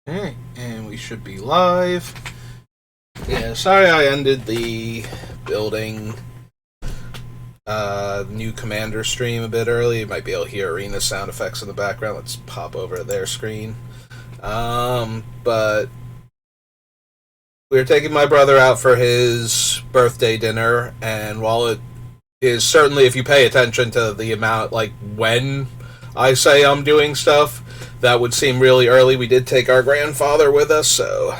Alright, and we should be live. Yeah, sorry I ended the building new commander stream a bit early. You might be able to hear arena sound effects in the background. Let's pop over to their screen. But we were taking my brother out for his birthday dinner, and while it is certainly, if you pay attention to the amount, like when I say I'm doing stuff, that would seem really early. We did take our grandfather with us, so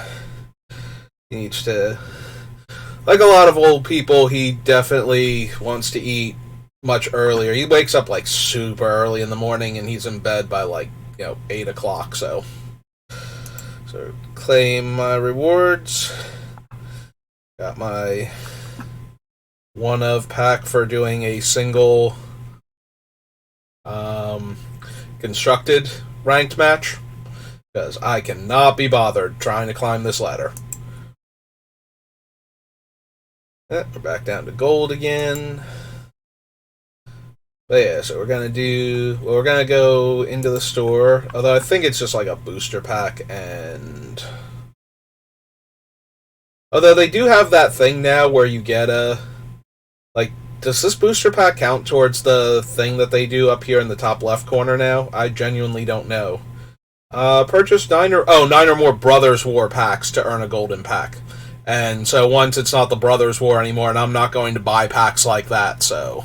he needs to, like a lot of old people, he definitely wants to eat much earlier. He wakes up like super early in the morning, and he's in bed by like 8 o'clock. So claim my rewards. Got my one of pack for doing a single constructed ranked match, because I cannot be bothered trying to climb this ladder. We're back down to gold again. But yeah, so we're gonna go into the store, although I think it's just like a booster pack, and although they do have that thing now where you get does this booster pack count towards the thing that they do up here in the top left corner now? I genuinely don't know. Purchase 9 or more Brothers War packs to earn a golden pack. And so once it's not the Brothers War anymore, and I'm not going to buy packs like that, so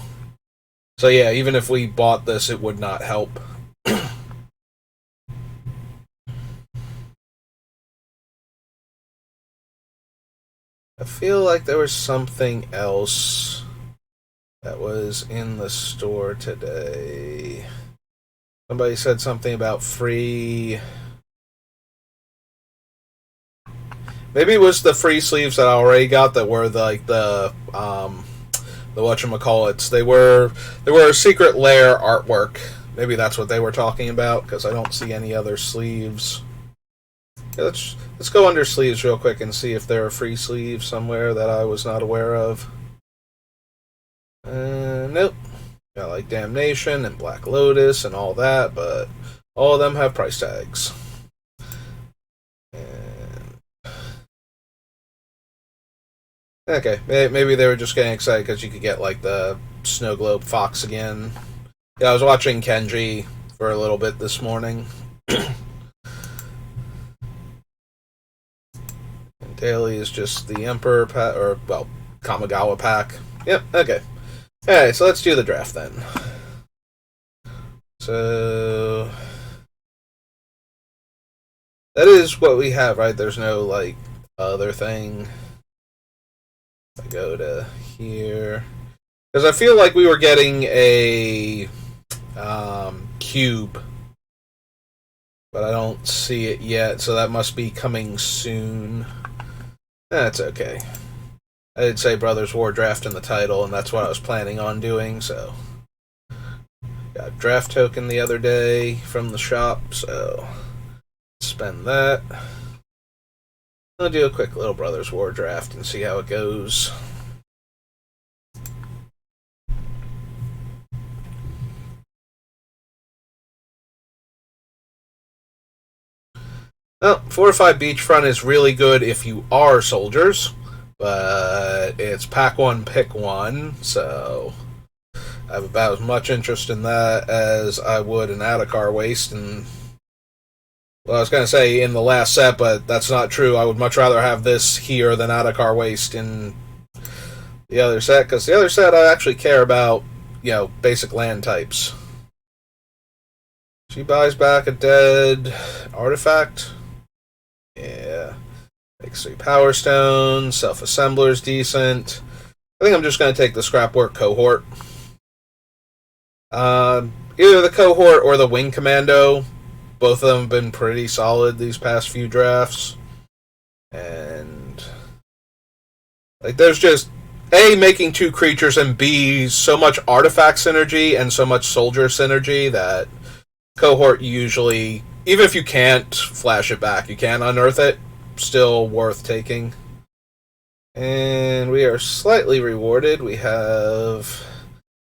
yeah, even if we bought this, it would not help. I feel like there was something else that was in the store today. Somebody said something about free. Maybe it was the free sleeves that I already got that were the whatchamacallits. They were a secret lair artwork. Maybe that's what they were talking about, because I don't see any other sleeves. Yeah, let's go under sleeves real quick and see if there are free sleeves somewhere that I was not aware of. Nope. Got like Damnation and Black Lotus and all that, but all of them have price tags. Okay, maybe they were just getting excited because you could get like the Snow Globe Fox again. Yeah, I was watching Kenji for a little bit this morning. And daily is just the Emperor pack, or well, Kamigawa pack. Yep, okay. Alright, so let's do the draft then. So that is what we have, right? There's no like other thing. I go to here, because I feel like we were getting a cube, but I don't see it yet, so that must be coming soon. That's okay. I did say Brothers War Draft in the title, and that's what I was planning on doing, so. Got a draft token the other day from the shop, so spend that. I'll do a quick little Brothers War Draft and see how it goes. Well, Fortified Beachfront is really good if you are soldiers, but it's pack one, pick one, so I have about as much interest in that as I would in Adhikar Waste. And well, I was going to say in the last set, but that's not true. I would much rather have this here than Adhikar Waste in the other set, because the other set I actually care about, basic land types. She buys back a dead artifact. Yeah. Makes 3 Power Stones. Self-Assembler's decent. I think I'm just going to take the Scrapwork Cohort. Either the Cohort or the Wing Commando. Both of them have been pretty solid these past few drafts. And there's just A, making 2 creatures, and B, so much artifact synergy and so much soldier synergy that Cohort usually, even if you can't flash it back, you can unearth it, still worth taking. And we are slightly rewarded. We have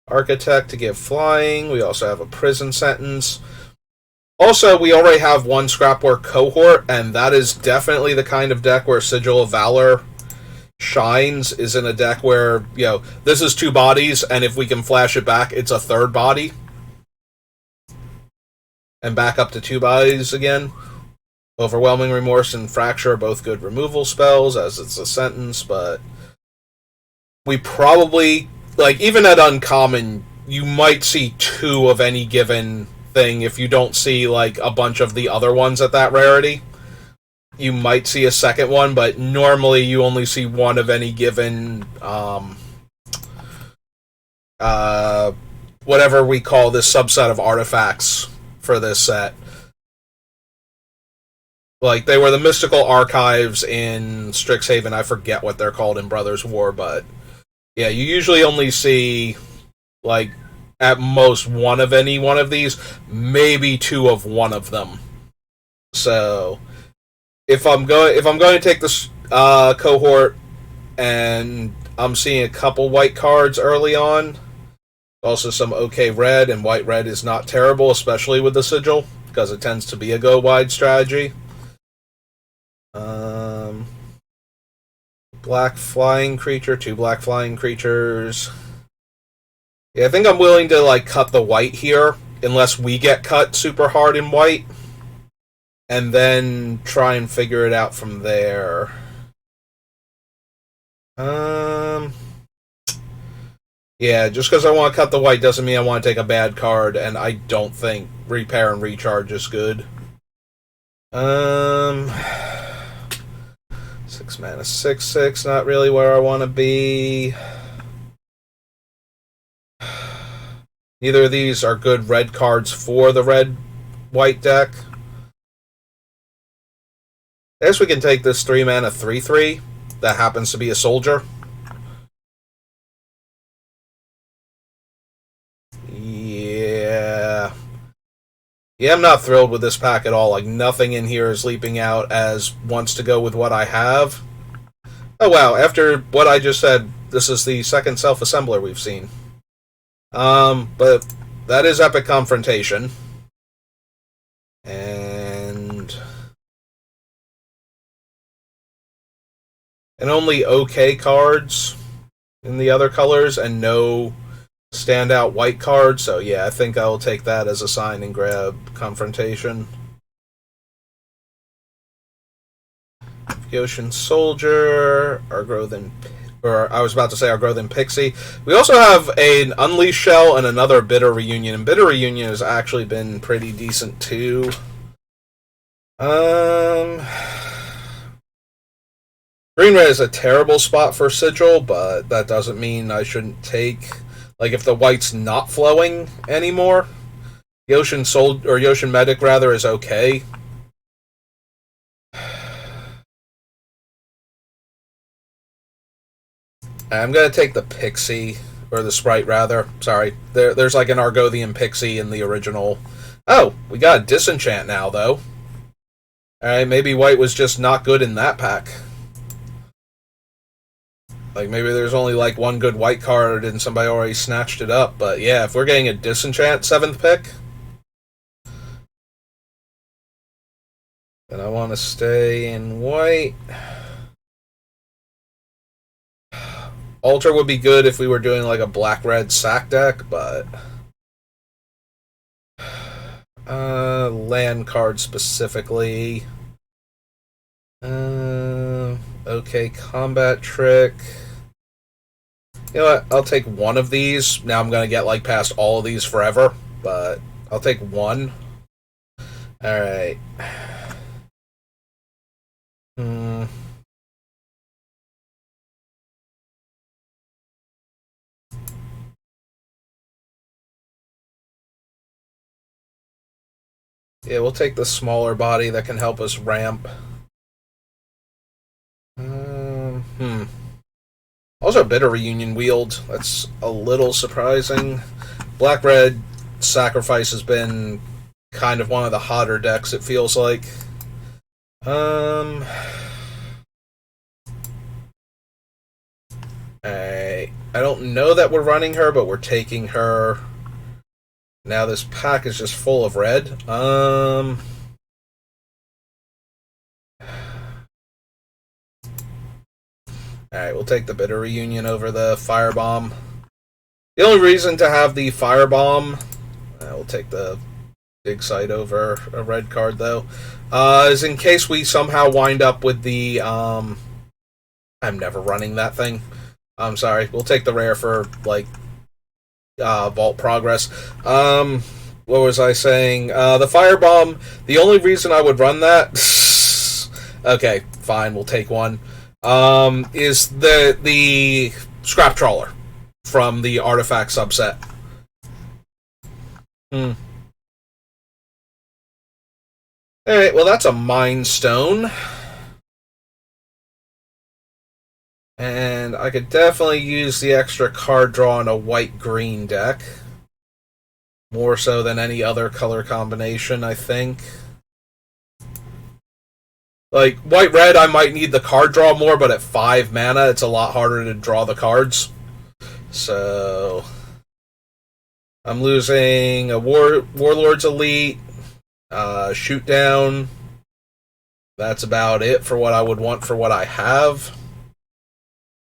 Architect to give flying. We also have a prison sentence. Also, we already have one Scrapwork cohort, and that is definitely the kind of deck where Sigil of Valor shines, is in a deck where, this is two bodies, and if we can flash it back, it's a third body. And back up to two bodies again. Overwhelming Remorse and Fracture are both good removal spells, as it's a sentence, but we probably, even at uncommon, you might see two of any given thing if you don't see, a bunch of the other ones at that rarity. You might see a second one, but normally you only see one of any given, whatever we call this subset of artifacts for this set. They were the mystical archives in Strixhaven. I forget what they're called in Brothers War, but yeah, you usually only see, at most one of any one of these, maybe two of one of them. So, if I'm going to take this cohort and I'm seeing a couple white cards early on, also some okay red, and white-red is not terrible, especially with the Sigil, because it tends to be a go-wide strategy. Black flying creature, two black flying creatures. Yeah, I think I'm willing to, cut the white here, unless we get cut super hard in white, and then try and figure it out from there. Yeah, just because I want to cut the white doesn't mean I want to take a bad card, and I don't think Repair and Recharge is good. 6 mana, 6/6, not really where I want to be. Neither of these are good red cards for the red-white deck. I guess we can take this 3 mana 3/3 that happens to be a soldier. Yeah, I'm not thrilled with this pack at all. Nothing in here is leaping out as wants to go with what I have. Oh wow, after what I just said, this is the second self-assembler we've seen. But that is Epic Confrontation. And only okay cards in the other colors, and no standout white card, so yeah, I think I'll take that as a sign and grab Confrontation. Yotian Soldier, Argothan Pixie. We also have an Unleashed Shell and another Bitter Reunion, and Bitter Reunion has actually been pretty decent too. Green-red is a terrible spot for Sigil, but that doesn't mean I shouldn't take... if the white's not flowing anymore, Yotian Medic rather is okay. I'm gonna take the Pixie, or the Sprite rather. Sorry, there's an Argothian Pixie in the original. Oh, we got a Disenchant now though. All right, maybe white was just not good in that pack. Maybe there's only one good white card and somebody already snatched it up. But yeah, if we're getting a Disenchant 7th pick, then I want to stay in white. Altar would be good if we were doing a black-red sack deck, but... land card specifically. Okay, Combat Trick. You know what? I'll take one of these. Now I'm going to get past all of these forever, but I'll take one. Alright. Yeah, we'll take the smaller body that can help us ramp. Also, Bitter Reunion Wield. That's a little surprising. Black-red Sacrifice has been kind of one of the hotter decks, it feels like. I don't know that we're running her, but we're taking her. Now this pack is just full of red. Alright, we'll take the Bitter Reunion over the Firebomb. The only reason to have the Firebomb, we'll take the Dig Site over a red card though, is in case we somehow wind up with the, I'm never running that thing. I'm sorry, we'll take the rare for, like, Vault Progress. What was I saying? The Firebomb, the only reason I would run that, okay, fine, we'll take one, is the Scrap Trawler from the Artifact subset. Alright, well that's a Mind Stone. And I could definitely use the extra card draw in a white-green deck. More so than any other color combination, I think. Like, white-red, I might need the card draw more, but at 5 mana, it's a lot harder to draw the cards. So... I'm losing a Warlord's Elite, Shoot Down. That's about it for what I would want for what I have.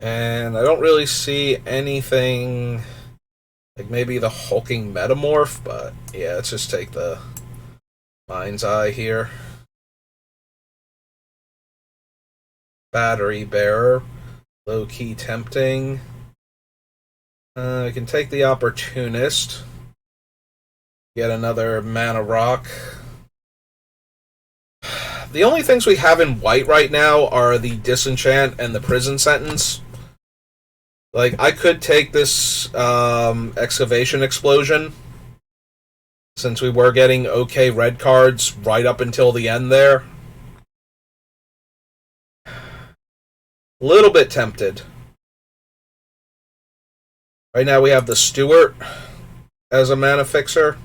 And I don't really see anything... like maybe the Hulking Metamorph, but yeah, let's just take the Mind's Eye here. Battery Bearer, low-key tempting. I can take the Opportunist. Get another Mana Rock. The only things we have in white right now are the Disenchant and the Prison Sentence. Like, I could take this Excavation Explosion, since we were getting okay red cards right up until the end there. A little bit tempted. Right now we have the Steward as a mana fixer.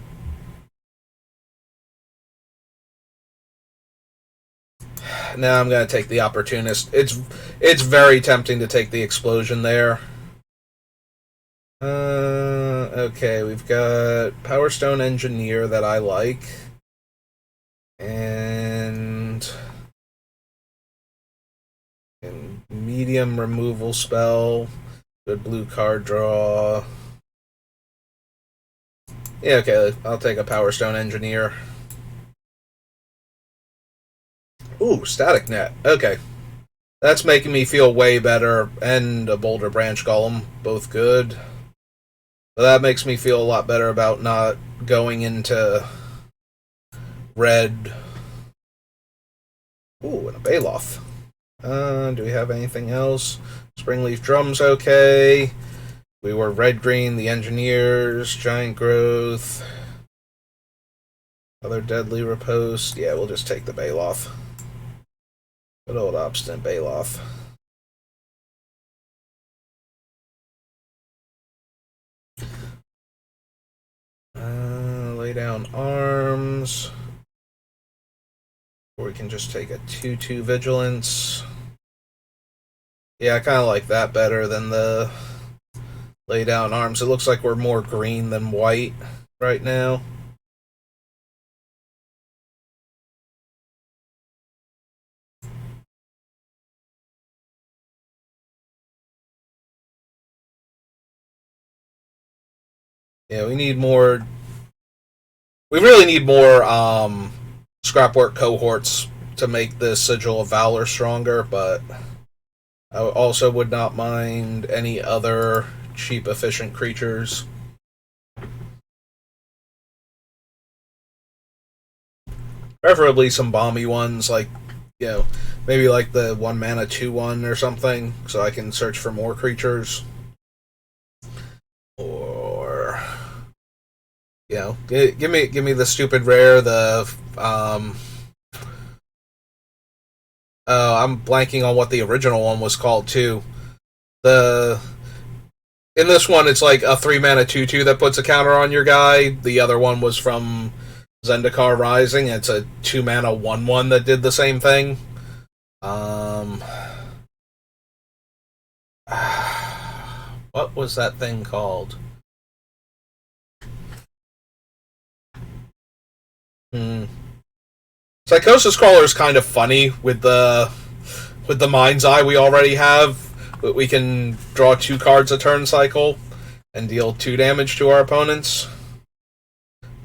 Now I'm going to take the Opportunist. It's very tempting to take the Explosion there. Okay, we've got Power Stone Engineer that I like. And medium removal spell. Good blue card draw. Yeah, okay, I'll take a Power Stone Engineer. Ooh, Static Net. Okay. That's making me feel way better. And a Boulder Branch Golem. Both good. So that makes me feel a lot better about not going into red. Ooh, and a Baloth. Do we have anything else? Springleaf Drum's okay. We were red-green, the Engineers, Giant Growth. Other Deadly Riposte. Yeah, we'll just take the Baloth. Good old Obstinate Baloth. Lay down arms. Or we can just take a 2/2 Vigilance. Yeah, I kind of like that better than the lay down arms. It looks like we're more green than white right now. Yeah, we need more... we really need more Scrapwork cohorts to make the Sigil of Valor stronger, but I also would not mind any other cheap, efficient creatures. Preferably some bomby ones, like, you know, maybe like the 1 mana 2/1 or something, so I can search for more creatures. Or, you know, give me the stupid rare, the oh, I'm blanking on what the original one was called too. In this one, it's like a 3 mana 2/2 that puts a counter on your guy. The other one was from Zendikar Rising. It's a 2 mana 1/1 that did the same thing. What was that thing called? Psychosis Crawler is kind of funny with the Mind's Eye we already have. We can draw 2 cards a turn cycle and deal 2 damage to our opponents.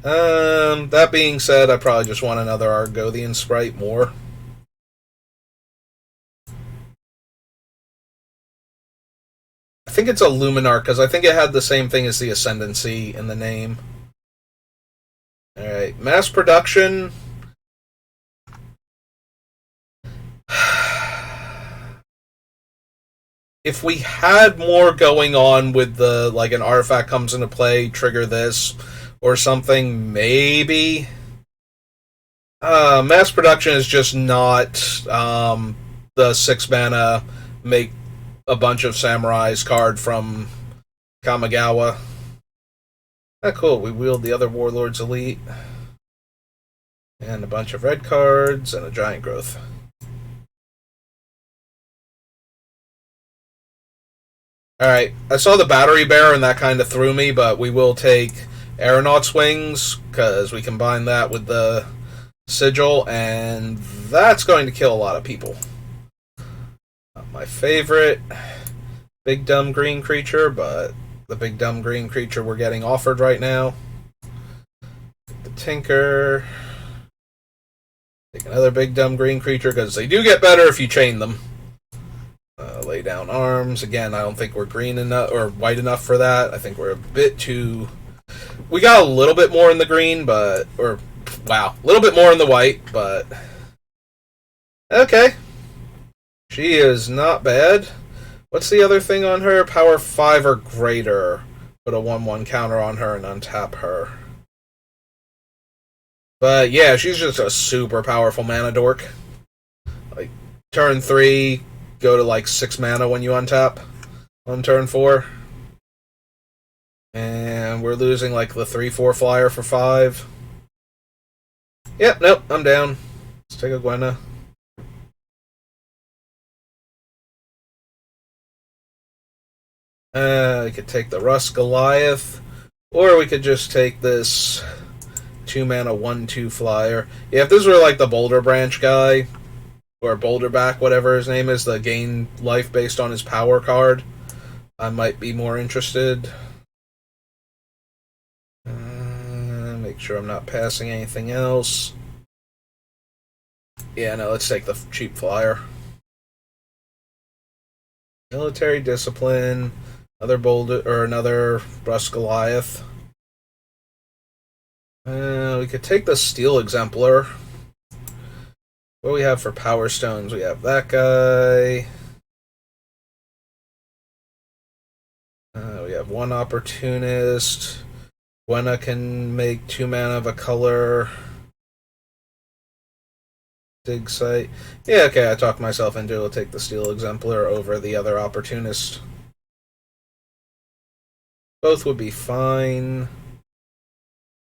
That being said, I probably just want another Argothian Sprite more. I think it's a Luminarch, because I think it had the same thing as the Ascendancy in the name. Alright, mass production. If we had more going on with the, like, an artifact comes into play, trigger this, or something, maybe. Mass production is just not the 6 mana make a bunch of samurais card from Kamigawa. Ah, cool. We wield the other Warlord's Elite. And a bunch of red cards and a Giant Growth. Alright, I saw the Battery Bear and that kind of threw me, but we will take Aeronaut's Wings, because we combine that with the Sigil, and that's going to kill a lot of people. Not my favorite big dumb green creature, but the big dumb green creature we're getting offered right now. Take the Tinker. Take another big dumb green creature, because they do get better if you chain them. Lay down arms. Again, I don't think we're green enough or white enough for that. I think we're a bit too... We got a little bit more in the green, but... Or, wow. A little bit more in the white, but... Okay. She is not bad. What's the other thing on her? Power 5 or greater. Put a 1/1 counter on her and untap her. But yeah, she's just a super powerful mana dork. Like, turn 3, go to like 6 mana when you untap on turn 4. And we're losing like the 3/4 flyer for 5. Yep, nope, I'm down. Let's take a Gwenna. We could take the Rust Goliath, or we could just take this 2 mana 1/2 flyer. Yeah, if this were like the Boulder Branch guy, or Boulderback, whatever his name is, the gain life based on his power card, I might be more interested. Make sure I'm not passing anything else. Yeah, no, let's take the cheap flyer. Military Discipline, another Boulder, or another Rust Goliath. We could take the Steel Exemplar. What do we have for Power Stones? We have that guy. We have 1 Opportunist. Gwenna can make 2 mana of a color. Dig Site. Yeah, okay, I talked myself into it. I'll take the Steel Exemplar over the other Opportunist. Both would be fine.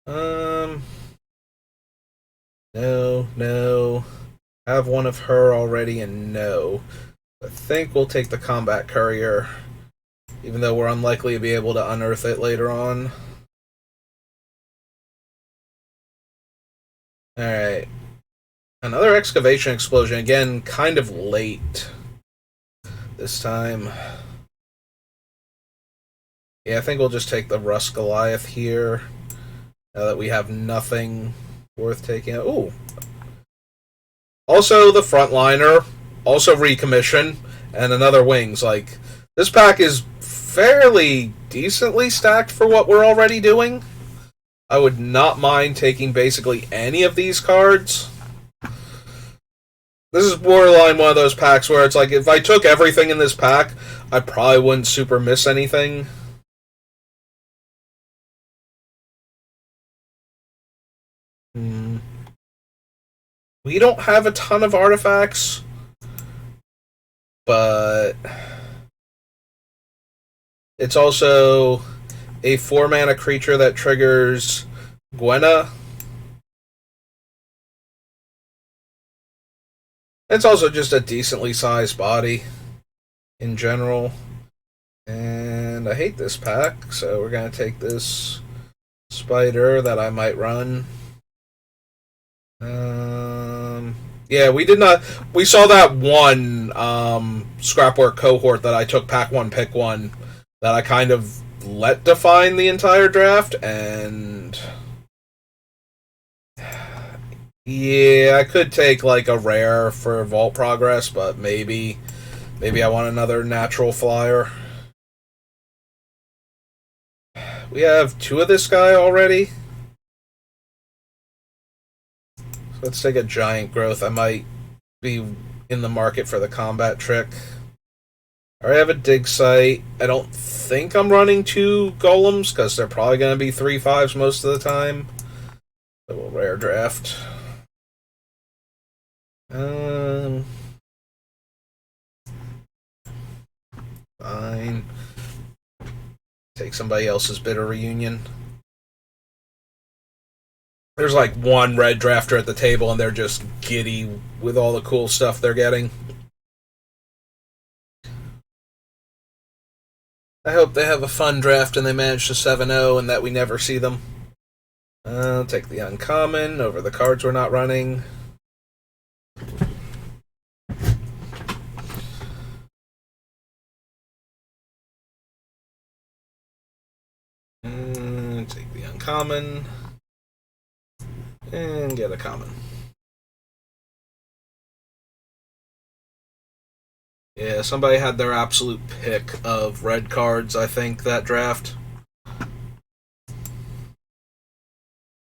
No. Have one of her already, and no. I think we'll take the Combat Courier, even though we're unlikely to be able to unearth it later on. Alright. Another Excavation Explosion, again, kind of late this time. Yeah, I think we'll just take the Rust Goliath here, now that we have nothing worth taking. Ooh. Also the Frontliner, also Recommission, and another Wings. Like, this pack is fairly decently stacked for what we're already doing. I would not mind taking basically any of these cards. This is borderline one of those packs where it's like, if I took everything in this pack, I probably wouldn't super miss anything. We don't have a ton of artifacts, but it's also a 4-mana creature that triggers Gwenna. It's also just a decently sized body in general. And I hate this pack, so we're going to take this Spider that I might run. Yeah, we did not. We saw that one scrapwork cohort that I took pack one, pick one, that I kind of let define the entire draft, and yeah, I could take like a rare for vault progress, but maybe I want another natural flyer. We have two of this guy already. So let's take a giant growth. I might be in the market for the combat trick. I already have a dig site. I don't think I'm running two golems because they're probably going to be 3/5s most of the time. So we'll rare draft. Fine. Take somebody else's bitter reunion. There's like one red drafter at the table and they're just giddy with all the cool stuff they're getting. I hope they have a fun draft and they manage to 7-0 and that we never see them. I'll take the uncommon over the cards we're not running. Take the uncommon. And get a common. Yeah, somebody had their absolute pick of red cards, I think, that draft.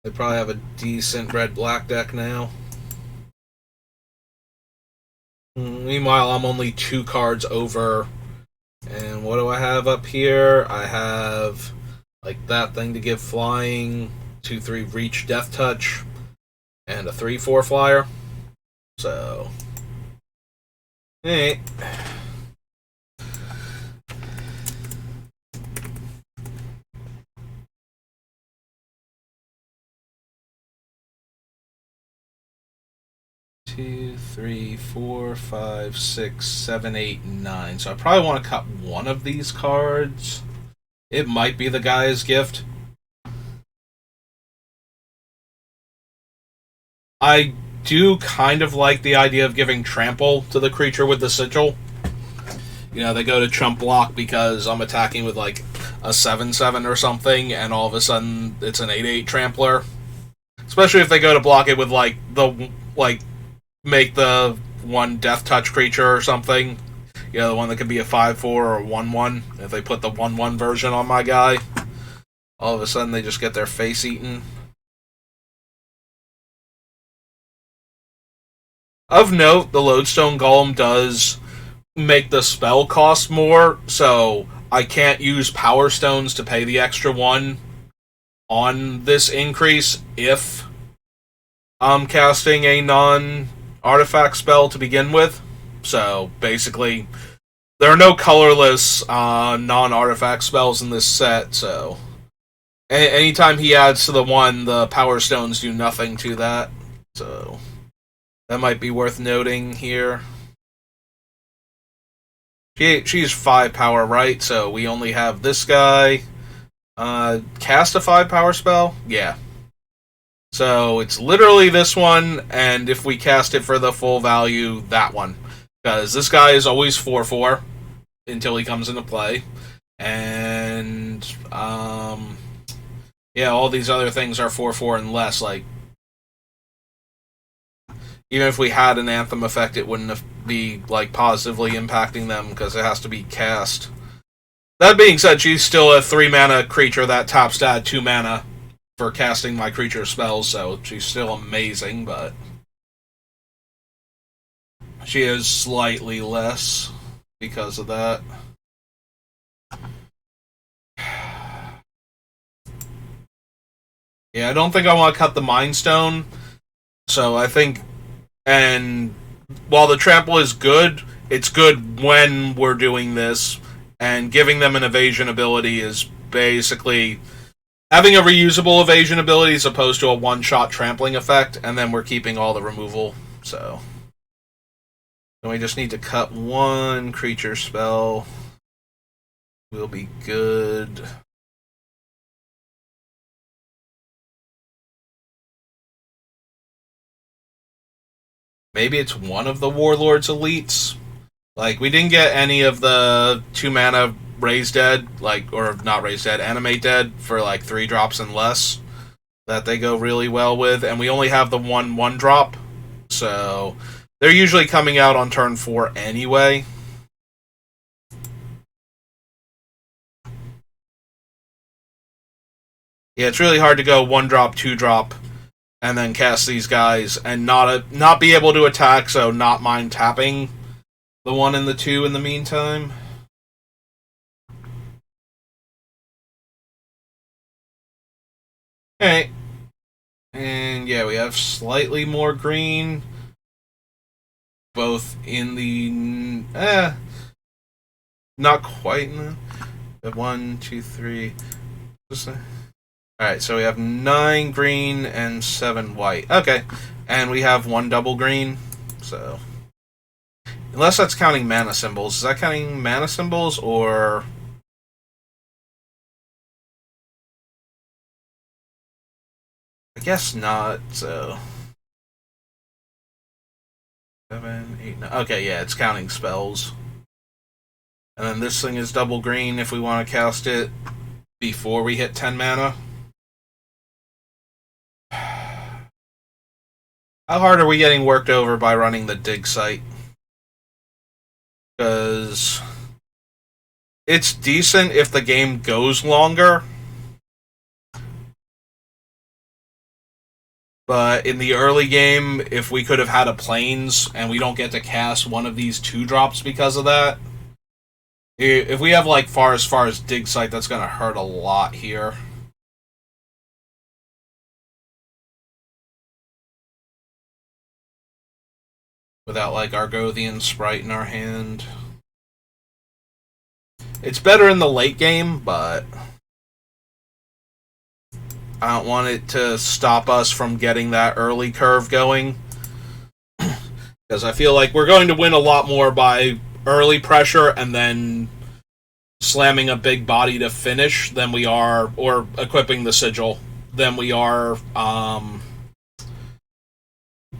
They probably have a decent red-black deck now. Meanwhile, I'm only 2 cards over. And what do I have up here? I have like that thing to give flying, 2/3 reach, death touch, and a 3/4 flyer. So, hey. Two, three, four, five, 6, 7, 8, 9. So I probably want to cut one of these cards. It might be the Gaia's Gift. I do kind of like the idea of giving trample to the creature with the sigil. You know, they go to chump block because I'm attacking with like a 7/7 or something, and all of a sudden it's an 8/8 trampler. Especially if they go to block it with like make the one death touch creature or something. You know, the one that could be a 5/4 or a 1/1. If they put the 1/1 version on my guy, all of a sudden they just get their face eaten. Of note, the Lodestone Golem does make the spell cost more, so I can't use Power Stones to pay the extra one on this increase if I'm casting a non-artifact spell to begin with. So basically, there are no colorless non-artifact spells in this set, so anytime he adds to the one, the Power Stones do nothing to that. So that might be worth noting here. She's 5 power, right? So we only have this guy. Cast a 5 power spell? Yeah. So it's literally this one, and if we cast it for the full value, that one. Because this guy is always 4/4 until he comes into play. And, yeah, all these other things are 4/4 and less. Like, even if we had an Anthem effect, it wouldn't be, like, positively impacting them because it has to be cast. That being said, she's still a 3-mana creature that taps to add 2 mana for casting my creature spells, so she's still amazing, but she is slightly less because of that. Yeah, I don't think I want to cut the Mind Stone, so I think, and while the trample is good, it's good when we're doing this, and giving them an evasion ability is basically having a reusable evasion ability as opposed to a one-shot trampling effect, and then we're keeping all the removal, so. Then we just need to cut one creature spell. We'll be good. maybe it's one of the Warlord's elites. Like, we didn't get any of the 2-mana Raise Dead, like, or not Raise Dead, Animate Dead for like 3 drops and less that they go really well with, and we only have the 1/1 drop, so they're usually coming out on turn 4 anyway. Yeah, it's really hard to go 1 drop, 2 drop, and then cast these guys and not be able to attack, so not mind tapping the 1 and the 2 in the meantime. Alright. And yeah, we have slightly more green. Both in the... not quite in the... 1, 2, 3... Alright, so we have 9 green and 7 white. Okay. And we have 1 double green. So... unless that's counting mana symbols. Is that counting mana symbols, or... I guess not, so... 7, 8, 9... okay, yeah, it's counting spells. And then this thing is double green if we want to cast it before we hit 10 mana. How hard are we getting worked over by running the dig site? Because it's decent if the game goes longer. But in the early game, if we could have had a Plains and we don't get to cast one of these 2 drops because of that, if we have like far as dig site, that's going to hurt a lot here. Without like Argothian Sprite in our hand. It's better in the late game, but I don't want it to stop us from getting that early curve going. Because I feel like we're going to win a lot more by early pressure and then slamming a big body to finish than we are, or equipping the sigil, than we are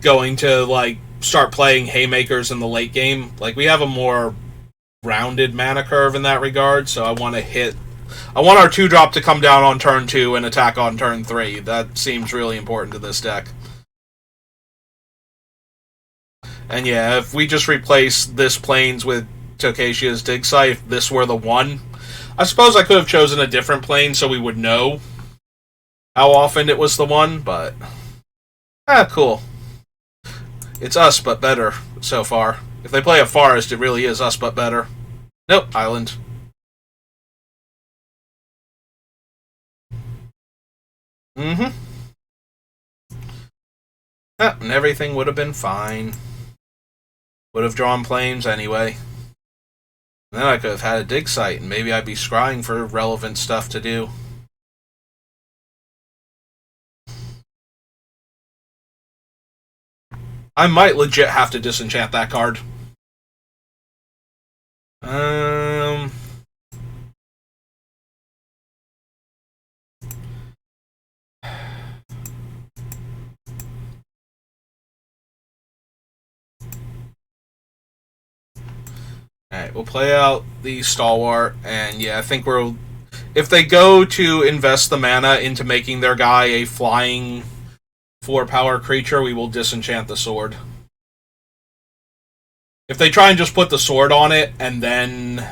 going to like start playing haymakers in the late game. Like, we have a more rounded mana curve in that regard, so I want our 2 drop to come down on turn 2 and attack on turn 3. That seems really important to this deck. And yeah, if we just replace this Plains with Tokashia's Dig Site, if this were the 1, I suppose I could have chosen a different plane so we would know how often it was the 1, but... cool. It's us, but better, so far. If they play a forest, it really is us, but better. Nope, island. And everything would have been fine. Would have drawn Plains anyway. And then I could have had a dig site, and maybe I'd be scrying for relevant stuff to do. I might legit have to disenchant that card. Alright, we'll play out the Stalwart, and yeah, I think if they go to invest the mana into making their guy a flying 4-power creature, we will disenchant the sword. If they try and just put the sword on it and then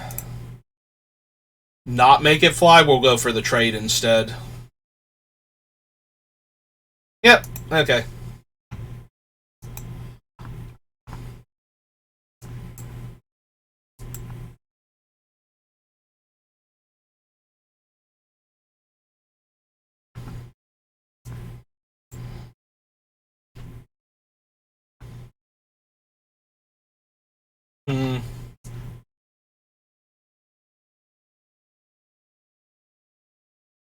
not make it fly, we'll go for the trade instead. Yep, okay.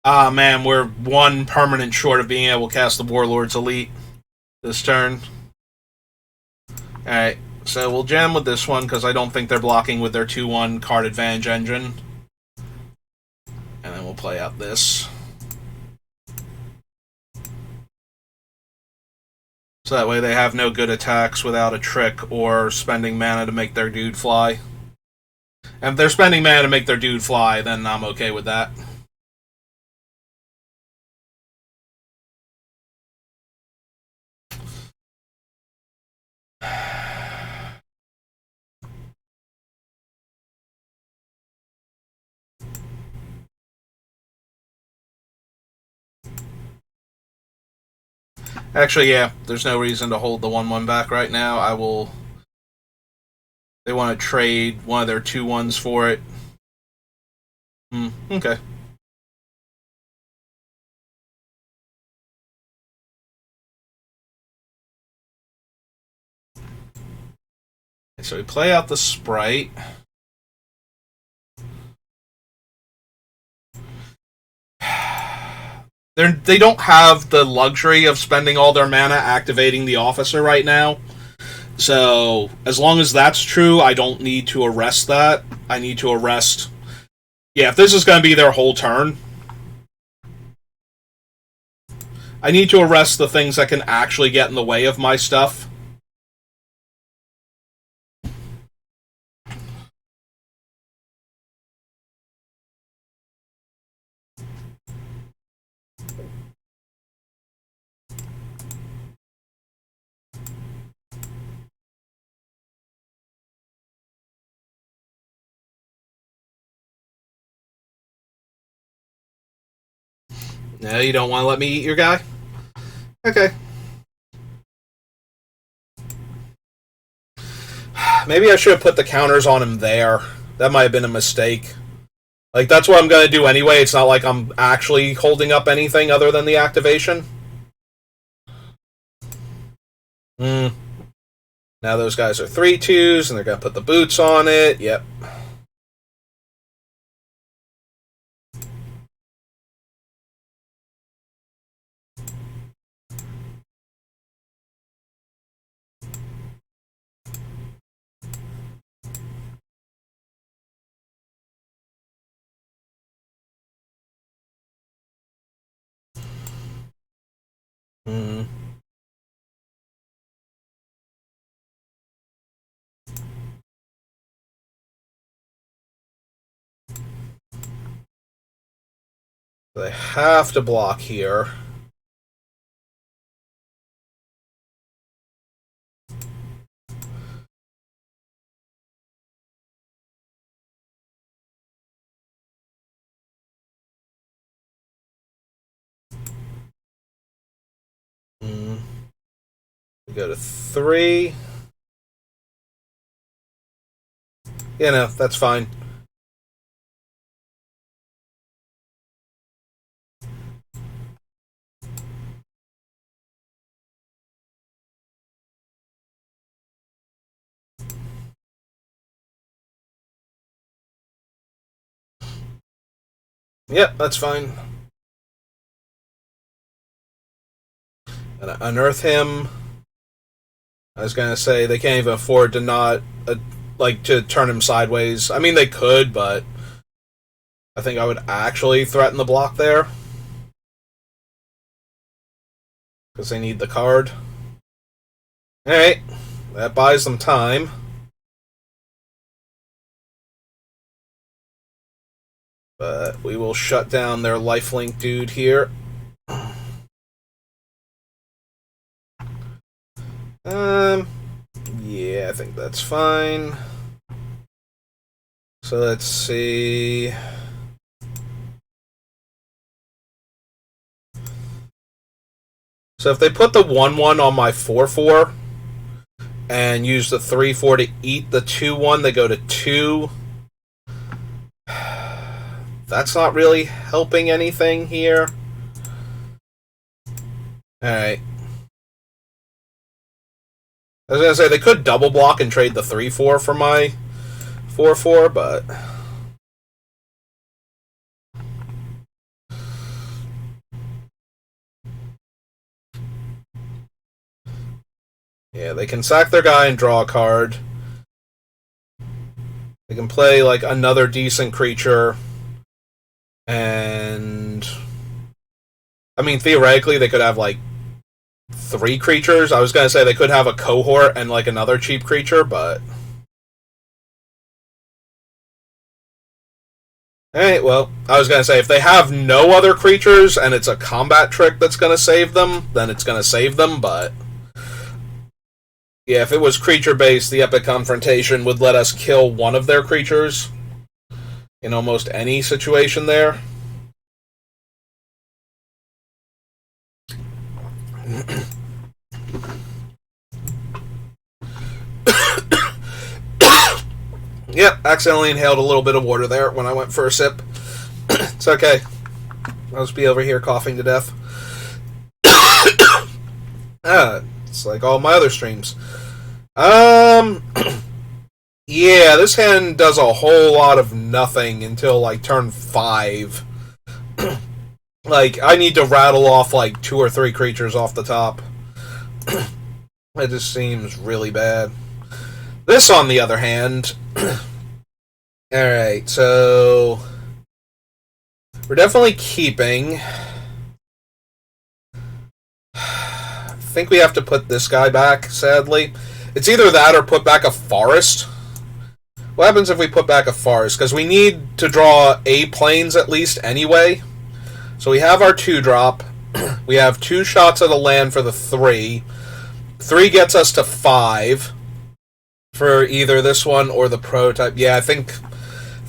Ah, man, we're 1 permanent short of being able to cast the Warlord's Elite this turn. Alright, so we'll jam with this one, because I don't think they're blocking with their 2-1 card advantage engine. And then we'll play out this. So that way they have no good attacks without a trick or spending mana to make their dude fly. And if they're spending mana to make their dude fly, then I'm okay with that. Actually, yeah, there's no reason to hold the 1/1 back right now. I will. They want to trade one of their 2/1s for it. Okay. So we play out the Sprite. They don't have the luxury of spending all their mana activating the officer right now. So, as long as that's true, I don't need to arrest that. I need to arrest... Yeah, if this is going to be their whole turn, I need to arrest the things that can actually get in the way of my stuff. No, you don't want to let me eat your guy? Okay. Maybe I should have put the counters on him there. That might have been a mistake. Like, that's what I'm going to do anyway. It's not like I'm actually holding up anything other than the activation. Now those guys are 3/2s, and they're going to put the boots on it. Yep. They have to block here. We go to 3. Yeah, no, that's fine. Yep, that's fine. Gonna unearth him. I was gonna say they can't even afford to not to turn him sideways. I mean, they could, but I think I would actually threaten the block there because they need the card. All right, that buys them time. But we will shut down their lifelink dude here. Yeah, I think that's fine. So let's see. So if they put the 1/1 on my 4/4 and use the 3/4 to eat the 2/1, they go to 2. That's not really helping anything here. Alright. I was going to say, they could double block and trade the 3/4 for my 4/4, but... Yeah, they can sack their guy and draw a card. They can play, like, another decent creature. And... I mean, theoretically, they could have, like, 3 creatures. I was gonna say they could have a cohort and like another cheap creature, but alright, well, I was gonna say if they have no other creatures and it's a combat trick that's gonna save them, then it's gonna save them, but yeah, if it was creature based, the Epic Confrontation would let us kill one of their creatures in almost any situation there. Yep, accidentally inhaled a little bit of water there when I went for a sip. It's okay. I'll just be over here coughing to death. It's like all my other streams. Yeah, this hand does a whole lot of nothing until like turn 5. Like, I need to rattle off like 2 or 3 creatures off the top. It just seems really bad. This, on the other hand... Alright, so... we're definitely keeping... I think we have to put this guy back, sadly. It's either that or put back a forest. What happens if we put back a forest? Because we need to draw A planes at least anyway. So we have our 2-drop. We have 2 shots at a land for the 3. 3 gets us to 5 for either this one or the prototype. Yeah, I think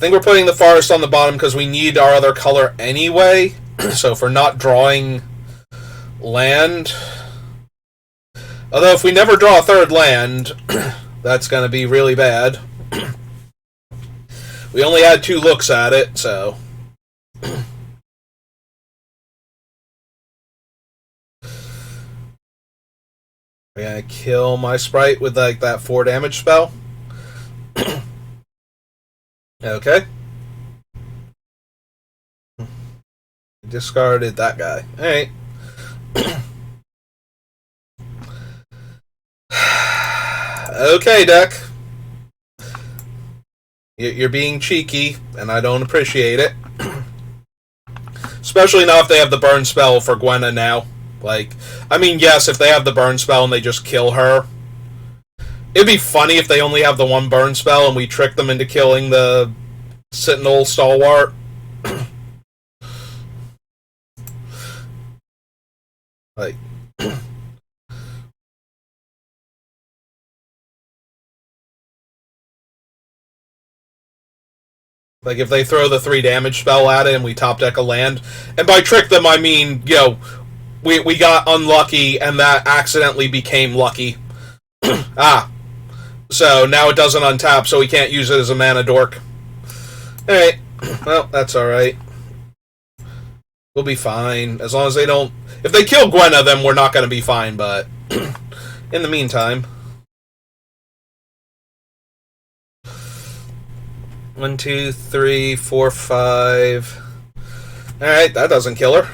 we're putting the forest on the bottom because we need our other color anyway. So for not drawing land... although if we never draw a 3rd land, that's going to be really bad. We only had 2 looks at it, so... I'm gonna kill my sprite with like that 4 damage spell. Okay. Discarded that guy. Alright. Okay, deck. You're being cheeky, and I don't appreciate it. Especially now if they have the burn spell for Gwenna now. Like, I mean, yes, if they have the burn spell and they just kill her. It'd be funny if they only have the 1 burn spell and we trick them into killing the Sentinel Stalwart. Like... like, if they throw the 3 damage spell at it and we top deck a land. And by trick them, I mean, you know, we got unlucky and that accidentally became lucky. So now it doesn't untap, so we can't use it as a mana dork. Alright. Well, that's alright. We'll be fine. As long as they don't... if they kill Gwenna, then we're not going to be fine, but... in the meantime... 1, 2, 3, 4, 5... Alright, that doesn't kill her.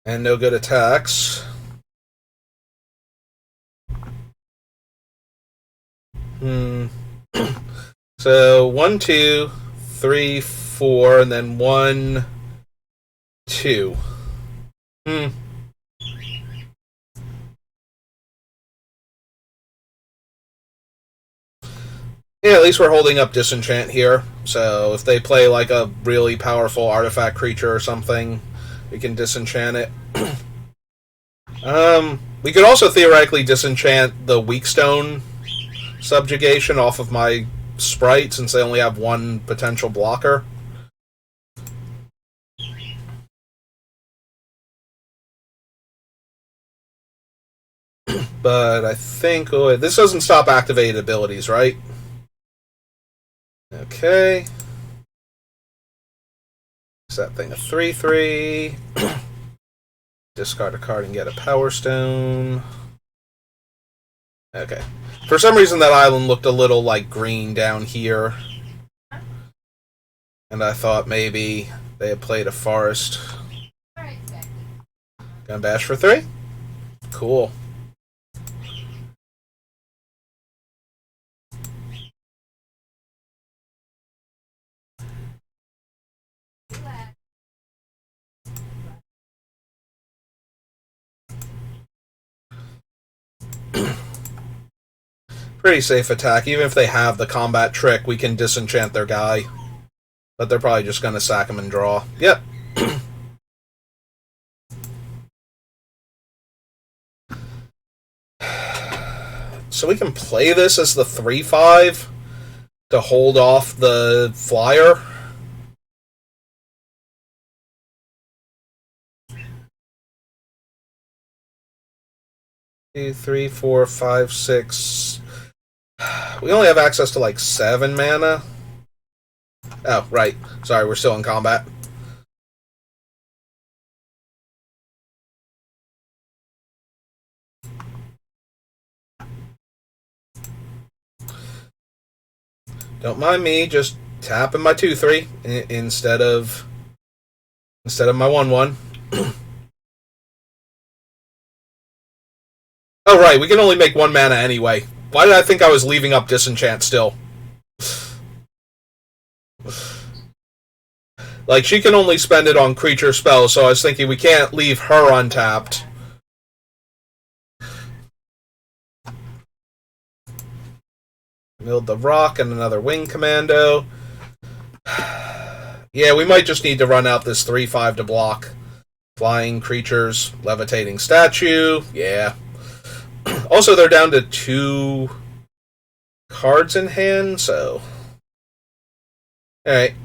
And no good attacks. So 1, 2, 3, 4, and then 1, 2. Yeah, at least we're holding up Disenchant here. So if they play like a really powerful artifact creature or something, we can disenchant it. We could also theoretically disenchant the Weakstone subjugation off of my sprite since they only have 1 potential blocker. But I think... oh, this doesn't stop activated abilities, right? Okay. Is that thing a 3/3? Discard a card and get a Power Stone. Okay. For some reason that island looked a little like green down here. And I thought maybe they had played a forest. Gonna bash for 3? Cool. Pretty safe attack. Even if they have the combat trick, we can disenchant their guy. But they're probably just going to sack him and draw. Yep. So we can play this as the 3/5 to hold off the flyer. Two, 3, 4, 5, 6. We only have access to like 7 mana. Oh, right. Sorry, we're still in combat. Don't mind me, just tapping my 2/3 instead of my 1/1. Oh right, we can only make 1 mana anyway. Why did I think I was leaving up disenchant still? Like, she can only spend it on creature spells, so I was thinking we can't leave her untapped. Build the rock and another wing commando. Yeah, we might just need to run out this 3/5 to block. Flying creatures, levitating statue, yeah. Also, they're down to 2 cards in hand, so... Alright.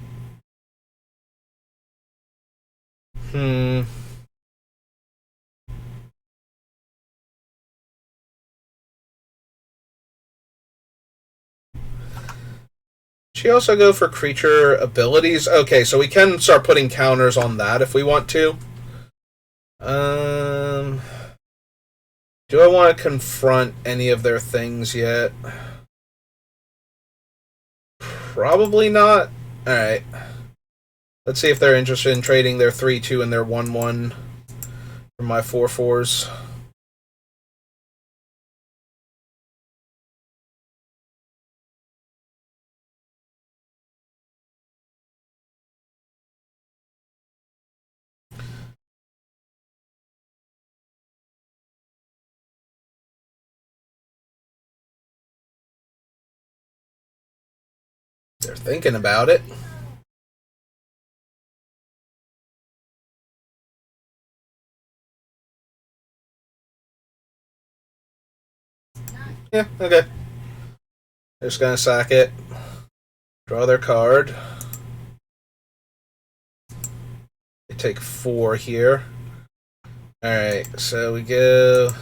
She also go for creature abilities? Okay, so we can start putting counters on that if we want to. Do I want to confront any of their things yet? Probably not. Alright. Let's see if they're interested in trading their 3/2 and their 1/1 for my 4/4s. They're thinking about it. Yeah, okay. They're just gonna sack it. Draw their card. They take 4 here. Alright, so we go...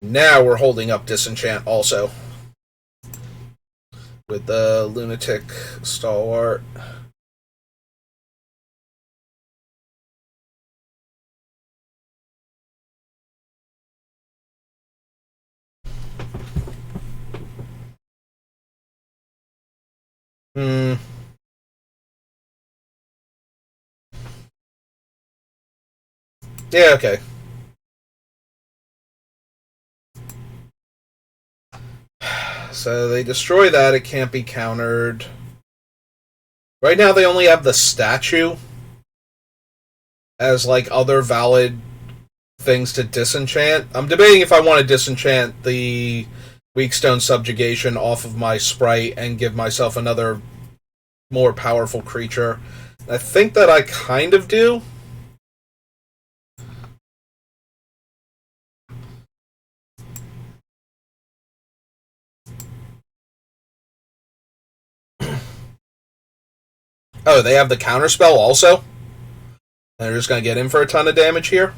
Now we're holding up disenchant also. With the Lunatic Stalwart. Yeah, okay. So they destroy that, it can't be countered. Right now they only have the statue as like other valid things to disenchant. I'm debating if I want to disenchant the Weakstone Subjugation off of my sprite and give myself another more powerful creature. I think that I kind of do. Oh, they have the counterspell also? And they're just going to get in for a ton of damage here?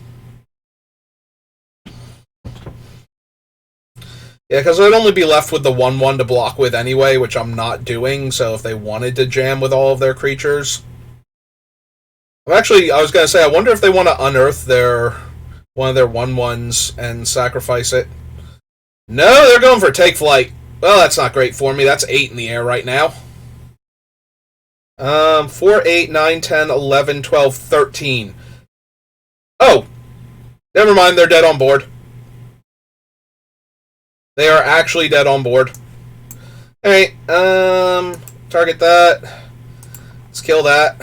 Yeah, because I'd only be left with the 1/1 to block with anyway, which I'm not doing, so if they wanted to jam with all of their creatures... Actually, I was going to say, I wonder if they want to unearth one of their 1/1s and sacrifice it. No, they're going for Take Flight. Well, that's not great for me. That's 8 in the air right now. 4, 8, 9, 10, 11, 12, 13. Oh! Never mind, they're dead on board. They are actually dead on board. Alright, target that. Let's kill that.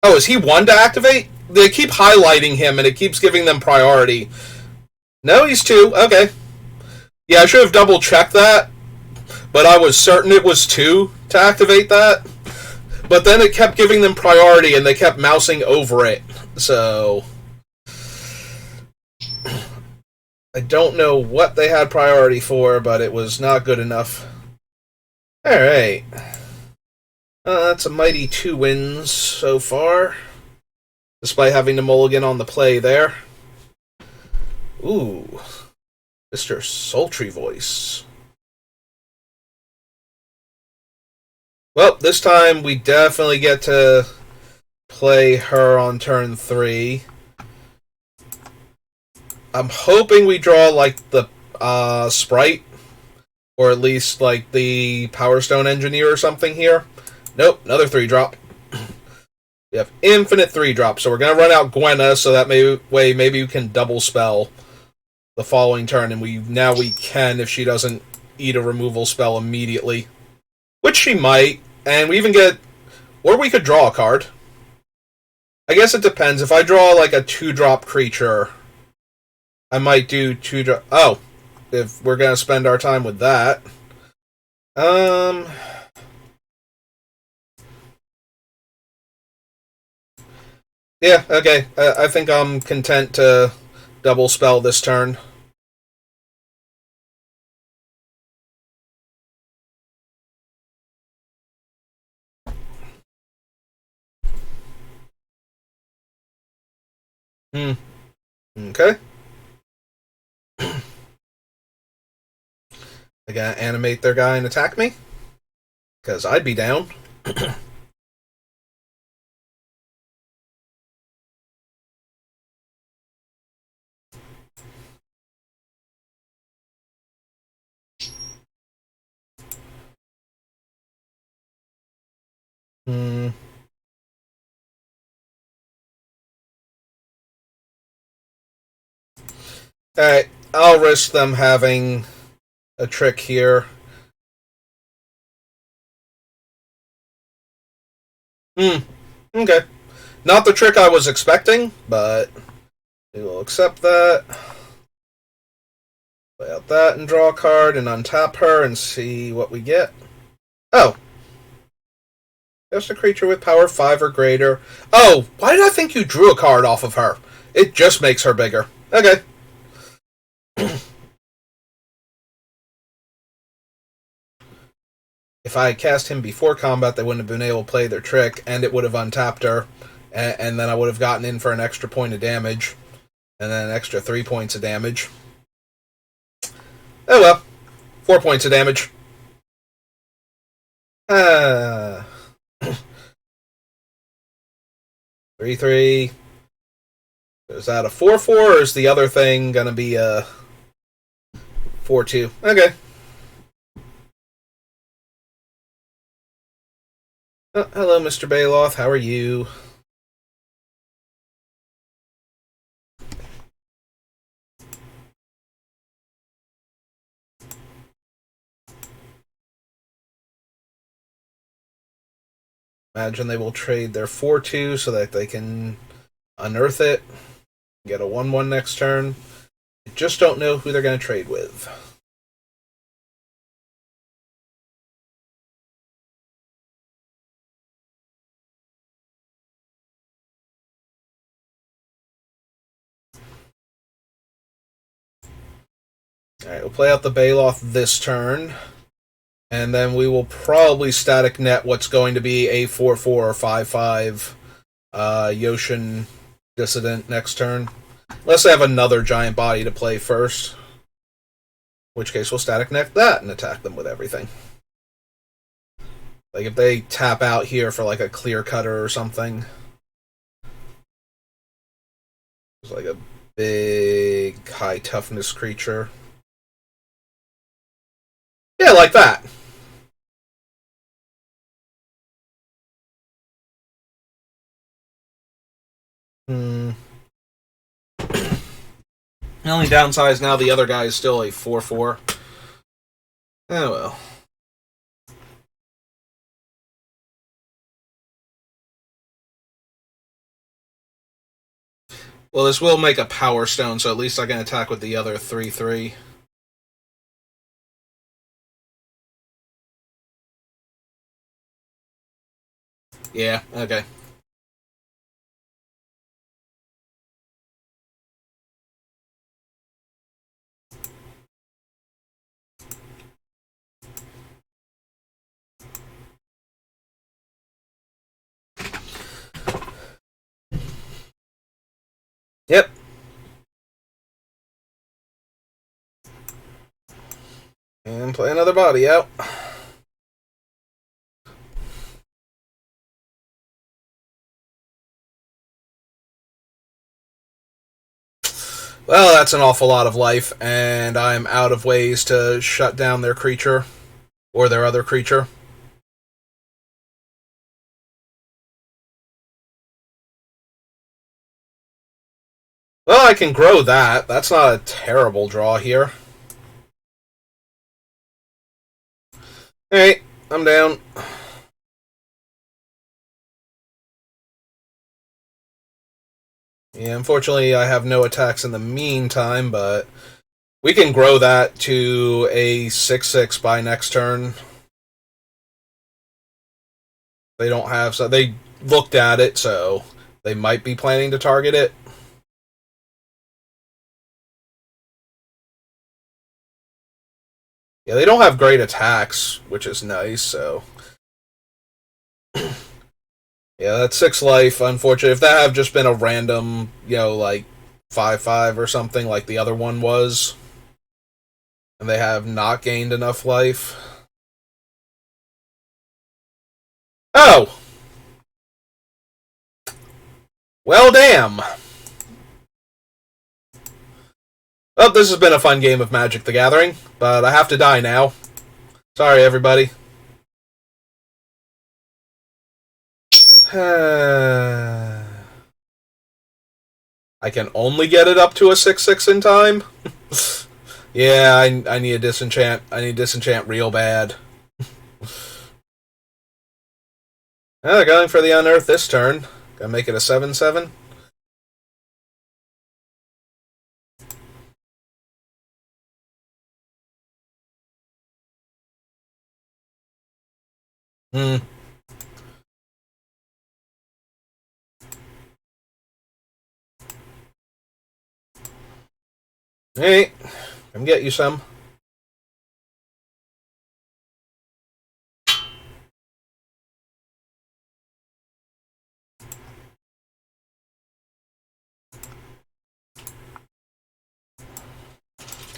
Oh, is he one to activate? They keep highlighting him, and it keeps giving them priority. No, he's two. Okay. Yeah, I should have double checked that, but I was certain it was two to activate that. But then it kept giving them priority, and they kept mousing over it. So I don't know what they had priority for, but it was not good enough. Alright. That's a mighty 2 wins so far, despite having to mulligan on the play there. Ooh. Mr. Sultry Voice. Well, this time we definitely get to play her on turn 3. I'm hoping we draw, like, the Sprite, or at least, like, the Power Stone Engineer or something here. Nope, another 3-drop. We have infinite 3-drops, so we're going to run out Gwenna, so that way maybe we can double spell the following turn, and we can if she doesn't eat a removal spell immediately. Which she might, and we even get... Or we could draw a card. I guess it depends. If I draw, like, a 2-drop creature, I might do 2-drop... Oh, if we're going to spend our time with that. Yeah, okay. I think I'm content to double spell this turn. Okay. They gotta animate their guy and attack me? Because I'd be down. Alright, I'll risk them having a trick here. Okay. Not the trick I was expecting, but we will accept that. Play out that and draw a card and untap her and see what we get. Oh. Just a creature with power 5 or greater. Oh, why did I think you drew a card off of her? It just makes her bigger. Okay. If I had cast him before combat, they wouldn't have been able to play their trick, and it would have untapped her, and then I would have gotten in for an extra point of damage, and then an extra 3 points of damage. Oh well. 4 points of damage. 3/3. Is that a 4/4, or is the other thing gonna be a 4/2? Okay. Oh, hello, Mr. Baloth. How are you? Imagine they will trade their 4/2 so that they can unearth it, get a 1/1 next turn. I just don't know who they're going to trade with. Alright, we'll play out the Baloth this turn, and then we will probably static net what's going to be a 4/4 or 5/5 Yoshin Dissident next turn. Unless they have another giant body to play first. In which case we'll static net that and attack them with everything. Like if they tap out here for like a clear cutter or something. It's like a big high toughness creature. Yeah, like that. The only downside is now the other guy is still a 4/4. Oh well. Well, this will make a Power Stone, so at least I can attack with the other 3/3. Yeah, okay. Yep. And play another body out. Well, that's an awful lot of life, and I'm out of ways to shut down their creature. Or their other creature. Well, I can grow that. That's not a terrible draw here. Alright, I'm down. Yeah, unfortunately, I have no attacks in the meantime, but we can grow that to a 6/6 by next turn. They don't have, so they looked at it, so they might be planning to target it. Yeah, they don't have great attacks, which is nice, so. Yeah, that's 6 life, unfortunately. If that had just been a random, like 5/5 or something like the other one was, and they have not gained enough life. Oh! Well, damn. Well, this has been a fun game of Magic the Gathering, but I have to die now. Sorry, everybody. I can only get it up to a 6/6 in time? Yeah, I need a disenchant. I need disenchant real bad. Oh, going for the Unearth this turn. Gonna make it a 7/7. Hmm. Hey, come get you some.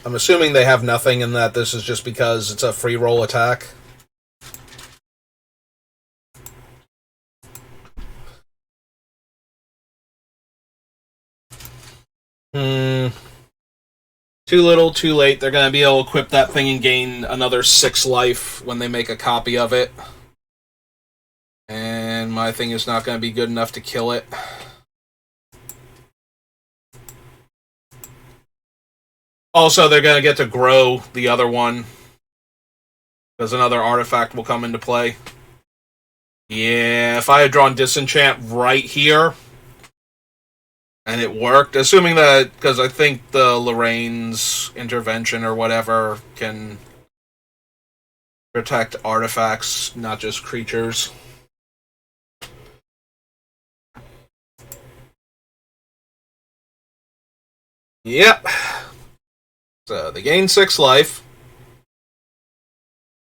I'm assuming they have nothing in that this is just because it's a free roll attack. Hmm. Too little, too late. They're going to be able to equip that thing and gain another 6 life when they make a copy of it. And my thing is not going to be good enough to kill it. Also, they're going to get to grow the other one, because another artifact will come into play. Yeah, if I had drawn Disenchant right here, and it worked, assuming that, because I think the Lorraine's intervention or whatever can protect artifacts, not just creatures. Yep. So they gain 6 life,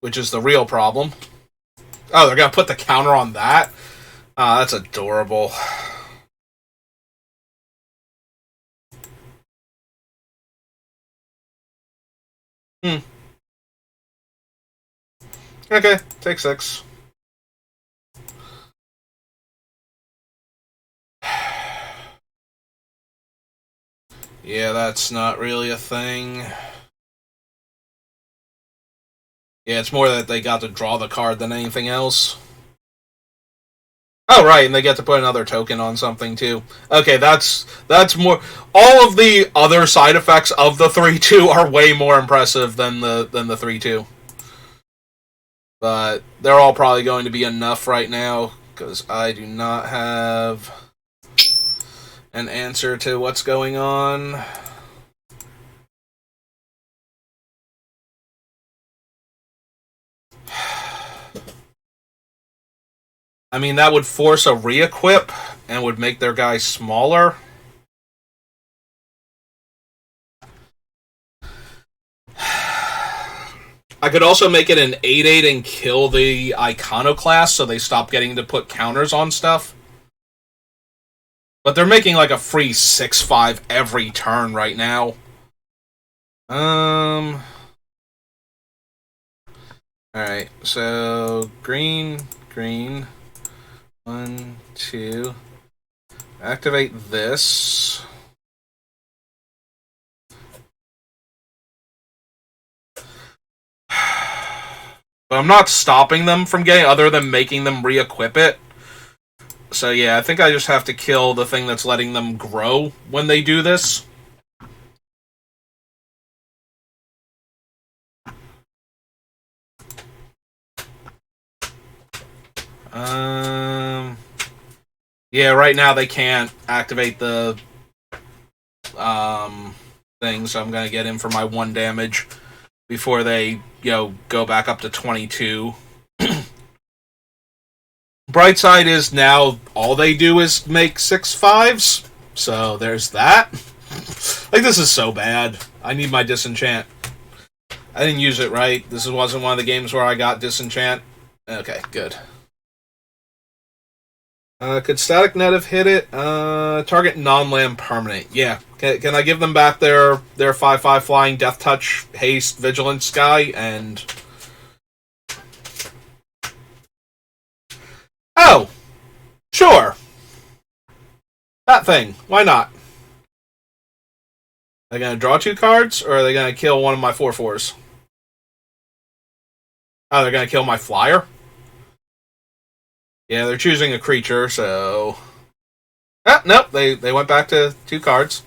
which is the real problem. Oh, they're going to put the counter on that? Ah, that's adorable. Hmm. Okay, take 6. Yeah, that's not really a thing. Yeah, it's more that they got to draw the card than anything else. Oh, right, and they get to put another token on something, too. Okay, that's more... All of the other side effects of the 3/2 are way more impressive than the 3/2. But they're all probably going to be enough right now, because I do not have an answer to what's going on. I mean, that would force a re-equip and would make their guys smaller. I could also make it an 8/8 and kill the Iconoclast so they stop getting to put counters on stuff. But they're making like a free 6/5 every turn right now. Alright, so green. 1, 2. Activate this. But I'm not stopping them from getting, other than making them re-equip it. So yeah, I think I just have to kill the thing that's letting them grow when they do this. Yeah, right now they can't activate the thing, so I'm gonna get in for my 1 damage before they, go back up to 22. Bright side is now all they do is make 6/5s, so there's that. Like, this is so bad. I need my disenchant. I didn't use it right. This wasn't one of the games where I got disenchant. Okay, good. Could Static Net have hit it? Target non-land permanent. Yeah. Can I give them back their 5/5 flying Death Touch, Haste, Vigilance guy? And oh, sure. That thing. Why not? Are they gonna draw 2 cards, or are they gonna kill one of my 4/4s? Oh, they're gonna kill my flyer? Yeah, they're choosing a creature, so... Ah, nope, they went back to 2 cards.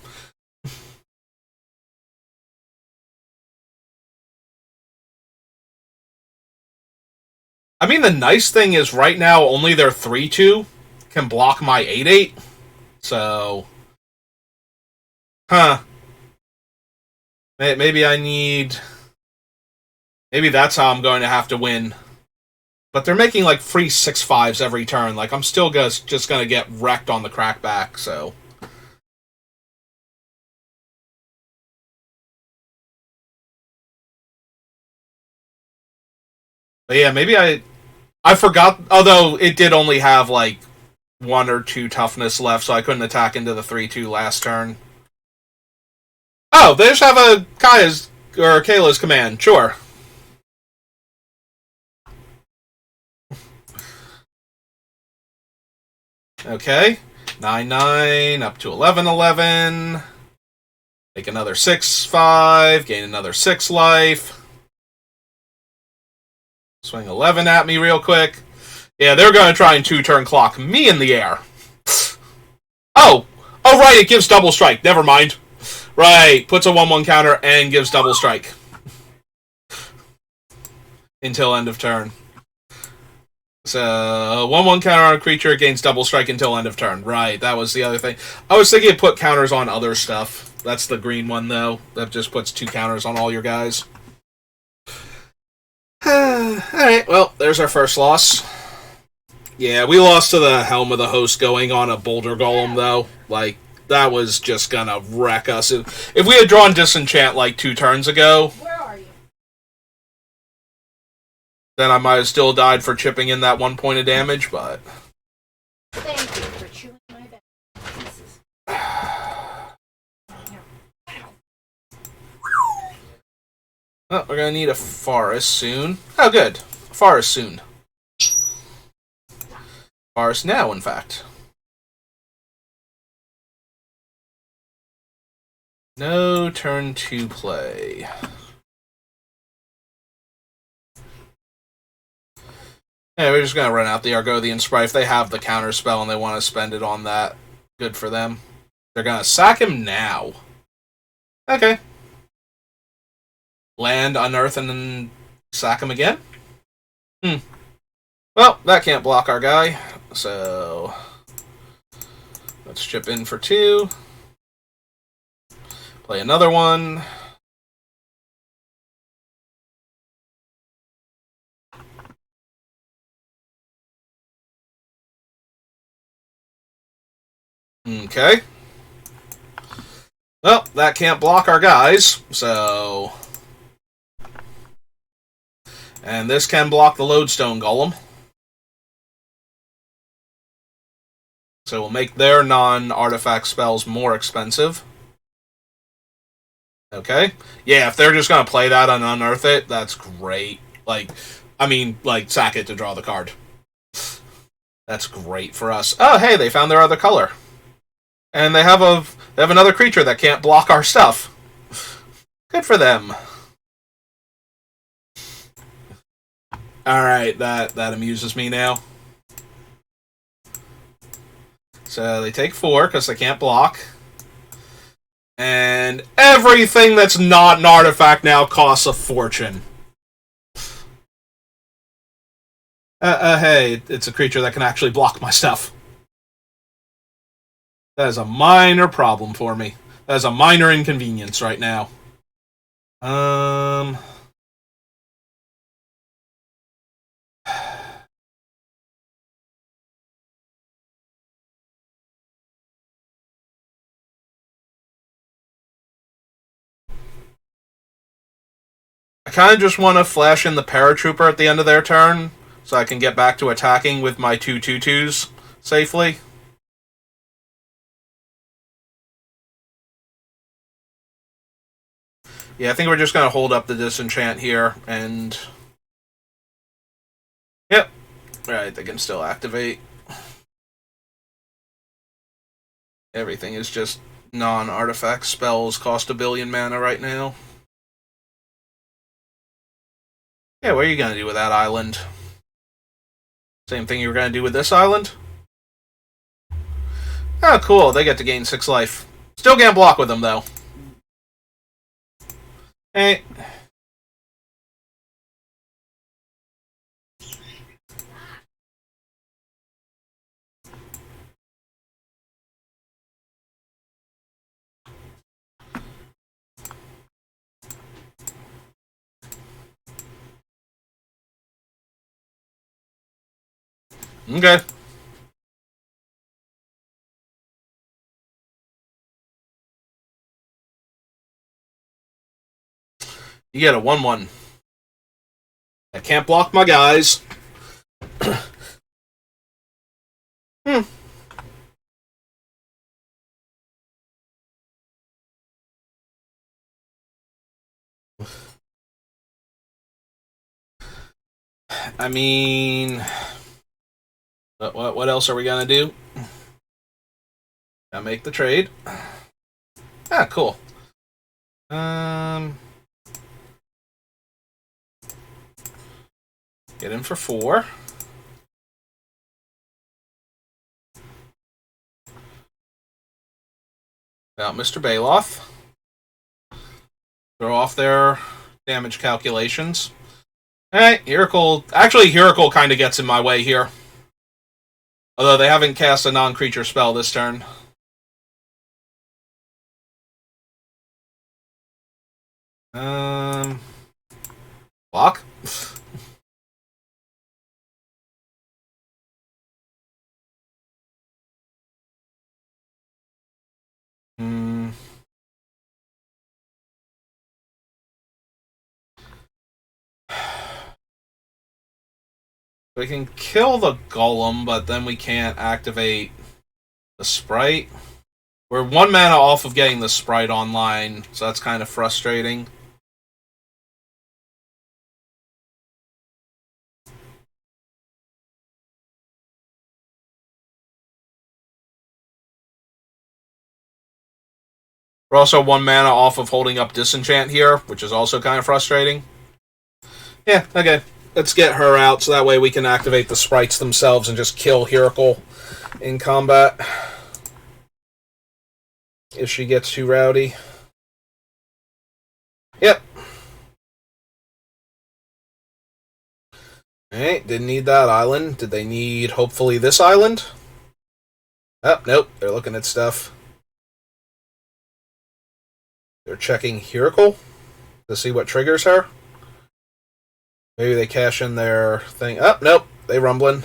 I mean, the nice thing is right now only their 3/2 can block my 8/8. So... Huh. Maybe I need... Maybe that's how I'm going to have to win. But they're making like free 6/5s every turn. Like, I'm still just going to get wrecked on the crackback, so... But yeah, maybe I forgot, although it did only have like 1 or 2 toughness left, so I couldn't attack into the 3/2 last turn. Oh, they just have a Kaya's or Kayla's command. Sure. Okay. 9/9 up to 11/11. Make another 6/5. Gain another 6 life. Swing 11 at me real quick. Yeah, they're going to try and 2-turn clock me in the air. Oh! Oh, right, it gives double strike. Never mind. Right, puts a 1/1 counter and gives double strike. Until end of turn. So, 1/1 counter on a creature gains double strike until end of turn. Right, that was the other thing. I was thinking it put counters on other stuff. That's the green one, though. That just puts 2 counters on all your guys. Alright, well, there's our first loss. Yeah, we lost to the Helm of the Host going on a Boulder Golem, though. Like, that was just gonna wreck us. If we had drawn Disenchant like 2 turns ago... Where are you? Then I might have still died for chipping in that 1 point of damage, but... Thank you for chewing my back pieces. Oh, we're gonna need a forest soon. Oh, good. A forest soon. Forest now, in fact. No turn to play. Yeah, we're just gonna run out the Argothian Sprite. If they have the counter spell and they want to spend it on that, good for them. They're gonna sack him now. Okay. Land, unearth, and then sack him again? Well, that can't block our guy, so... Let's chip in for 2. Play another one. Okay. Well, that can't block our guys, so... And this can block the Lodestone Golem. So we'll make their non-artifact spells more expensive. Okay. Yeah, if they're just going to play that and unearth it, that's great. Like, sack it to draw the card. That's great for us. Oh, hey, they found their other color. And they have another creature that can't block our stuff. Good for them. Alright, that amuses me now. So they take 4 because they can't block. And everything that's not an artifact now costs a fortune. Hey, it's a creature that can actually block my stuff. That is a minor problem for me. That is a minor inconvenience right now. I kind of just want to flash in the Paratrooper at the end of their turn, so I can get back to attacking with my 2/2/2s safely. Yeah, I think we're just going to hold up the Disenchant here, and... Yep. Right, they can still activate. Everything is just non-artifact spells, cost 1 billion mana right now. Yeah, what are you going to do with that island? Same thing you were going to do with this island? Oh, cool. They get to gain 6 life. Still can't block with them, though. Hey. Okay. You get a 1/1. I can't block my guys. I mean... What else are we gonna do? Gotta make the trade. Ah, cool. Get in for 4. Got Mr. Baloth. Throw off their damage calculations. Alright, Hiracle... Actually, Hiracle kind of gets in my way here. Although they haven't cast a non-creature spell this turn. Block? We can kill the Golem, but then we can't activate the Sprite. We're 1 mana off of getting the Sprite online, so that's kind of frustrating. We're also 1 mana off of holding up Disenchant here, which is also kind of frustrating. Yeah, okay. Let's get her out, so that way we can activate the sprites themselves and just kill Hiracle in combat. If she gets too rowdy. Yep. Alright, didn't need that island. Did they need, hopefully, this island? Oh, nope. They're looking at stuff. They're checking Hiracle to see what triggers her. Maybe they cash in their thing. Oh, nope. They rumbling.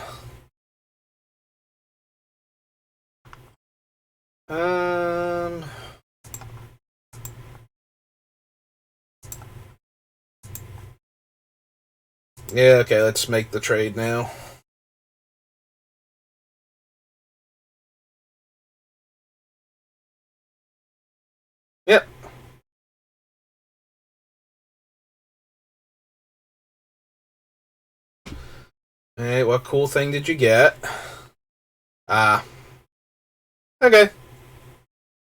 Um... Yeah, okay, let's make the trade now. Yep. Hey, what cool thing did you get? Ah. Okay.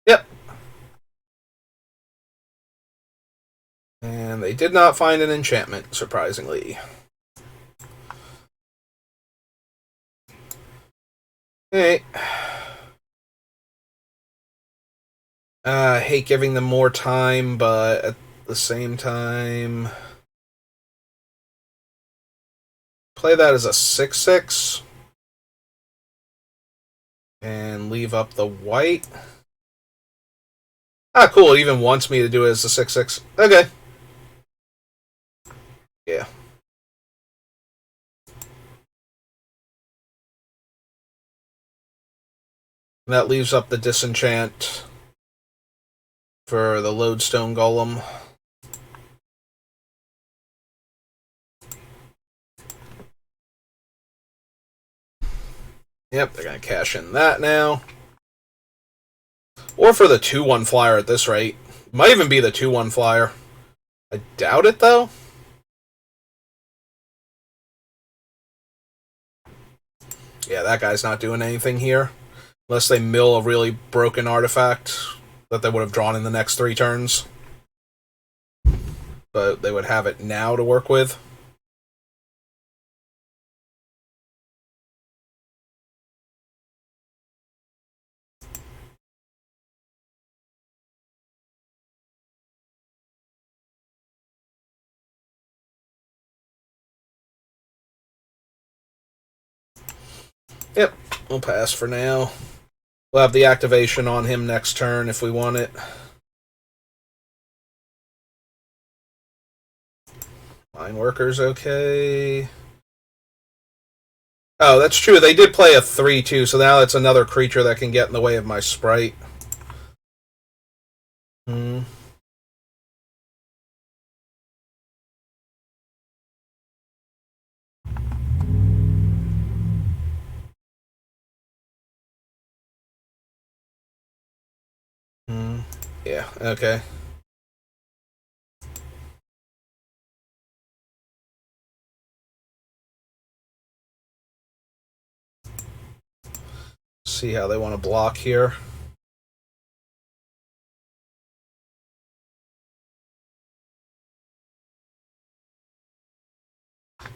Yep. And they did not find an enchantment, surprisingly. Hey. I hate giving them more time, but at the same time... Play that as a 6/6. And leave up the white. Ah, cool. It even wants me to do it as a 6/6. Okay. Yeah. And that leaves up the disenchant for the Lodestone Golem. Yep, they're going to cash in that now. Or for the 2/1 flyer at this rate. Might even be the 2/1 flyer. I doubt it, though. Yeah, that guy's not doing anything here. Unless they mill a really broken artifact that they would have drawn in the next 3 turns. But they would have it now to work with. Yep, we'll pass for now. We'll have the activation on him next turn if we want it. Mine worker's okay. Oh, that's true. They did play a 3/2, so now it's another creature that can get in the way of my sprite. Hmm. Yeah, okay. See how they want to block here.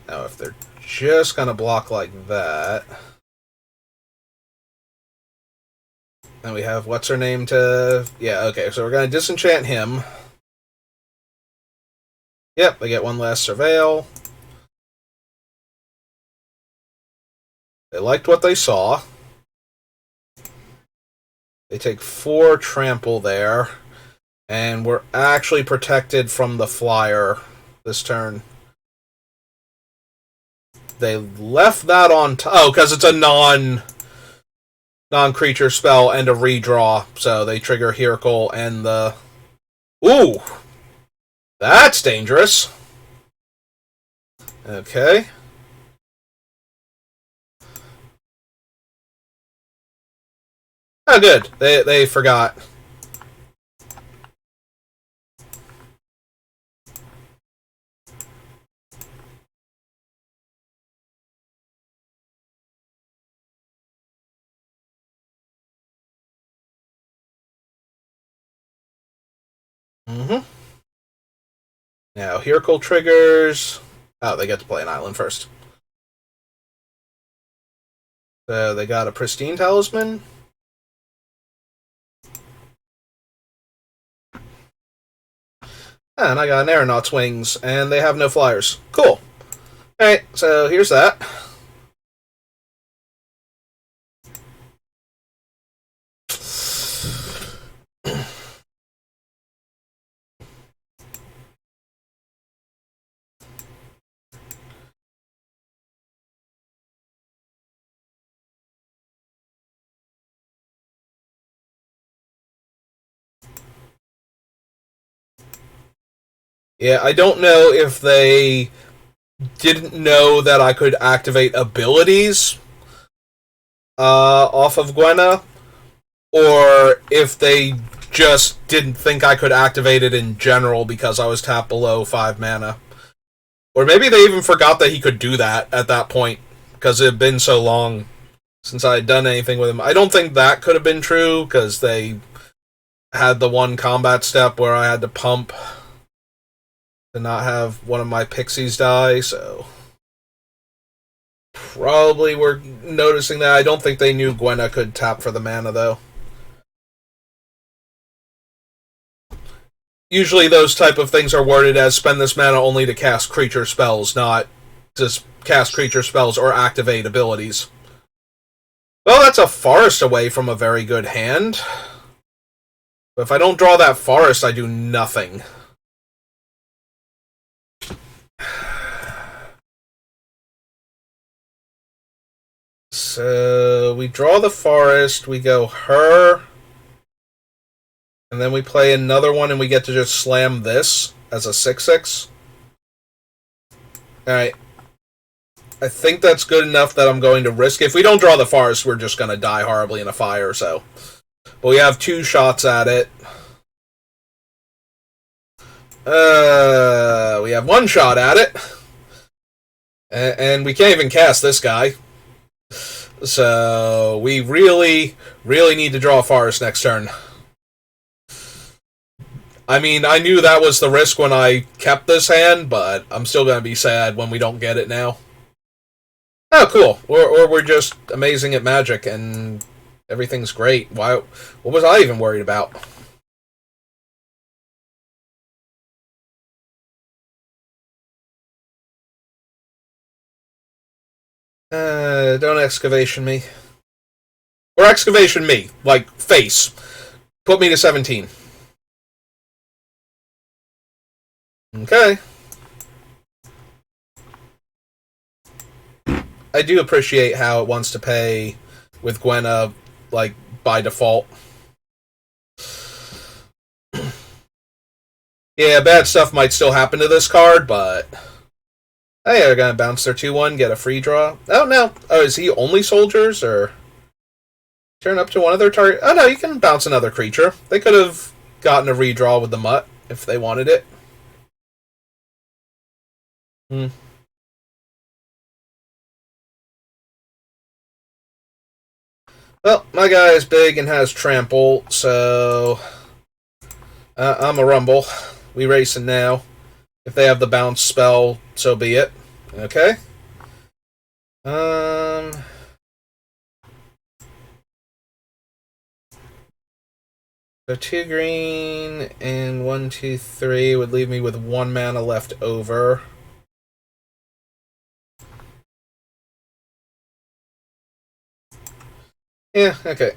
Now, if they're just going to block like that... And we have what's her name to... Yeah, okay, so we're going to disenchant him. Yep, they get one last surveil. They liked what they saw. They take 4 trample there. And we're actually protected from the flyer this turn. They left that on... Oh, because it's a non-creature spell and a redraw. So they trigger Hiracle and the... Ooh! That's dangerous. Okay. Oh, good. They forgot. Mm-hmm. Now, Hiracle triggers... Oh, they get to play an island first. So they got a Pristine Talisman. And I got an Aeronaut's Wings, and they have no flyers. Cool. Alright, so here's that. Yeah, I don't know if they didn't know that I could activate abilities off of Gwenna, or if they just didn't think I could activate it in general because I was tapped below 5 mana. Or maybe they even forgot that he could do that at that point, because it had been so long since I had done anything with him. I don't think that could have been true, because they had the one combat step where I had to pump to not have one of my pixies die, so probably were noticing that. I don't think they knew Gwenna could tap for the mana, though. Usually those type of things are worded as spend this mana only to cast creature spells, not just cast creature spells or activate abilities. Well, that's a forest away from a very good hand. But if I don't draw that forest, I do nothing. So we draw the forest, we go her, and then we play another one and we get to just slam this as a 6/6. Alright. I think that's good enough that I'm going to risk. If we don't draw the forest, we're just going to die horribly in a fire, so. But we have 2 shots at it. We have 1 shot at it. And we can't even cast this guy. So we really, really need to draw a forest next turn. I mean, I knew that was the risk when I kept this hand, but I'm still going to be sad when we don't get it now. Oh, cool. Or we're just amazing at Magic and everything's great. What was I even worried about? Don't excavation me. Or excavation me. Like, face. Put me to 17. Okay. I do appreciate how it wants to pay with Gwenna, like, by default. Yeah, bad stuff might still happen to this card, but... Hey, they're gonna bounce their 2/1, get a free draw. Oh, no. Oh, is he only soldiers, or... Turn up to one of their target... Oh, no, you can bounce another creature. They could have gotten a redraw with the Mutt, if they wanted it. Well, my guy is big and has trample, so... I'm a rumble. We racing now. If they have the bounce spell, so be it. Okay. So 2 green and 1, 2, 3 would leave me with 1 mana left over. Yeah, okay.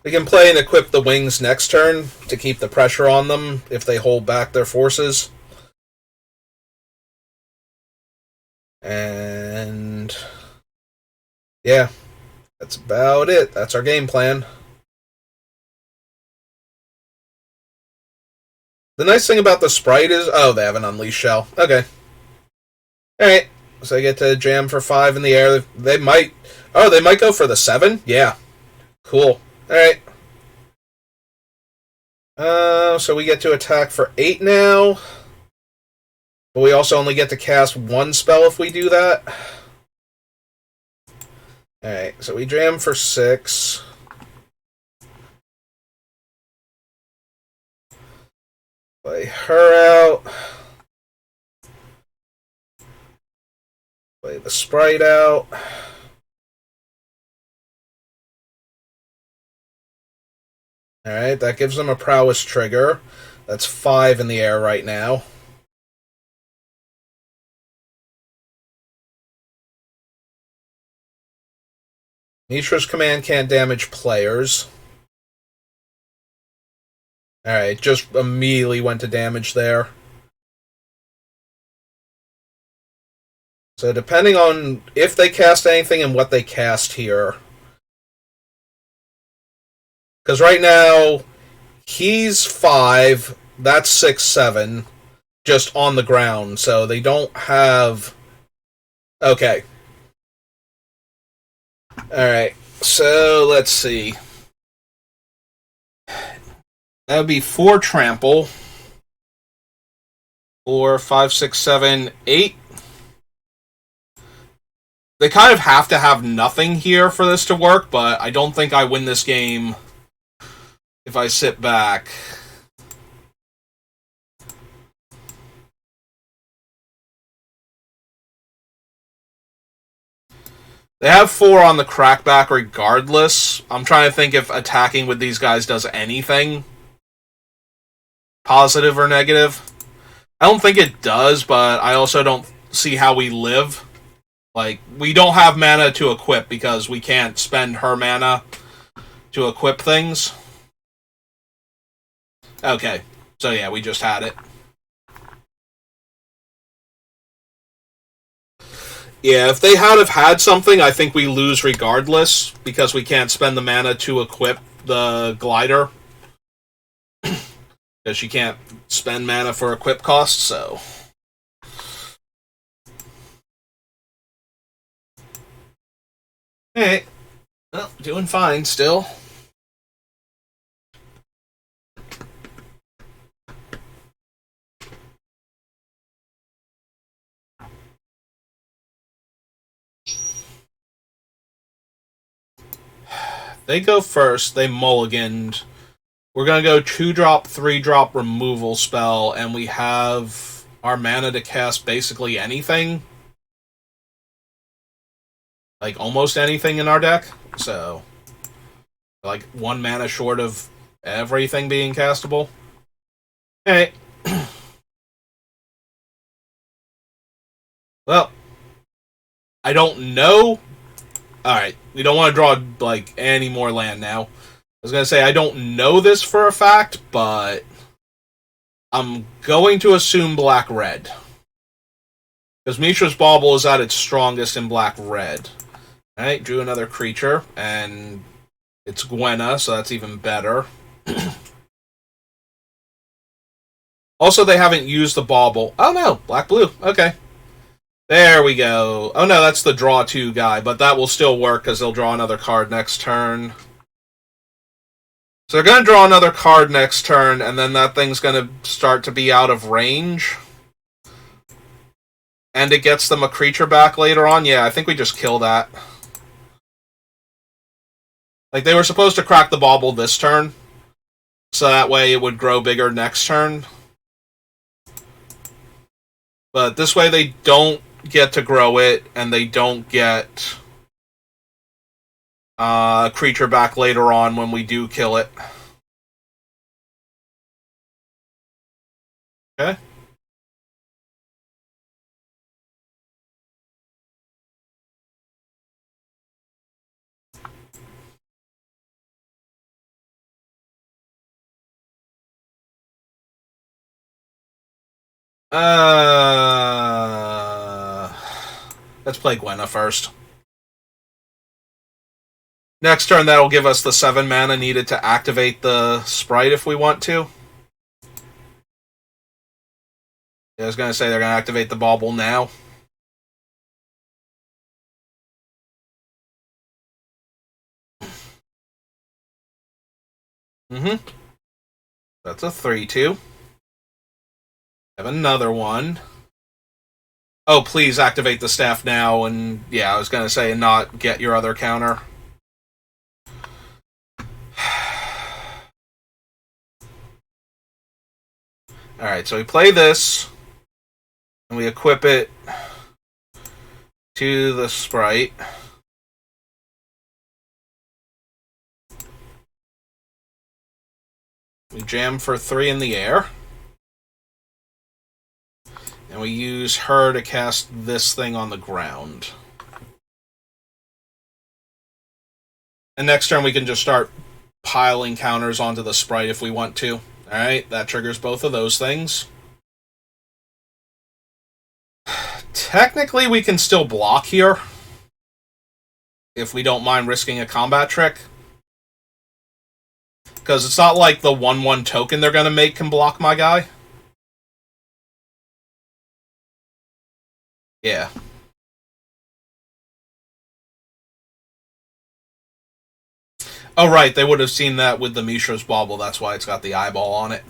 We can play and equip the wings next turn to keep the pressure on them if they hold back their forces. And... yeah, that's about it. That's our game plan. The nice thing about the sprite is... oh, they have an Unleashed Shell. Okay. Alright. So I get to jam for 5 in the air. They might... oh, they might go for the 7? Yeah. Cool. Alright. So we get to attack for 8 now. But we also only get to cast 1 spell if we do that. Alright, so we jam for 6. Play her out. Play the sprite out. Alright, that gives them a prowess trigger. That's 5 in the air right now. Mishra's command can't damage players. Alright, just immediately went to damage there. So depending on if they cast anything and what they cast here. Because right now, He's 5. That's 6, 7. Just on the ground, so they don't have... Okay. Alright, so let's see. That would be 4 trample. 4, 5, 6, 7, 8. They kind of have to have nothing here for this to work, but I don't think I win this game if I sit back. They have 4 on the crackback regardless. I'm trying to think if attacking with these guys does anything. Positive or negative. I don't think it does, but I also don't see how we live. Like, we don't have mana to equip because we can't spend her mana to equip things. Okay, so yeah, we just had it. Yeah, if they had something, I think we lose regardless, because we can't spend the mana to equip the glider. Because she can't spend mana for equip costs, so... Alright. Well, doing fine still. They go first, they mulliganed. We're gonna go 2-drop, 3-drop removal spell, and we have our mana to cast basically anything. Like, almost anything in our deck. So, like, 1 mana short of everything being castable. Alright. Well, I don't know. Alright, we don't want to draw, like, any more land now. I was going to say, I don't know this for a fact, but I'm going to assume black-red. Because Mishra's Bauble is at its strongest in black-red. Alright, drew another creature, and it's Gwenna, so that's even better. Also, they haven't used the Bauble. Oh no, black-blue, okay. There we go. Oh no, that's the draw 2 guy, but that will still work because they'll draw another card next turn. So they're going to draw another card next turn, and then that thing's going to start to be out of range. And it gets them a creature back later on. Yeah, I think we just kill that. Like, they were supposed to crack the Bauble this turn, so that way it would grow bigger next turn. But this way they don't get to grow it, and they don't get a creature back later on when we do kill it. Okay. Let's play Gwenna first. Next turn, that'll give us the 7 mana needed to activate the sprite if we want to. Yeah, I was going to say they're going to activate the Bauble now. That's a 3/2. Have another one. Oh, please activate the staff now, and yeah, I was going to say, and not get your other counter. Alright, so we play this, and we equip it to the sprite. We jam for 3 in the air. And we use her to cast this thing on the ground. And next turn we can just start piling counters onto the sprite if we want to. Alright, that triggers both of those things. Technically we can still block here, if we don't mind risking a combat trick. Because it's not like the 1/1 token they're going to make can block my guy. Yeah. Oh, right, they would have seen that with the Mishra's Bauble, that's why it's got the eyeball on it.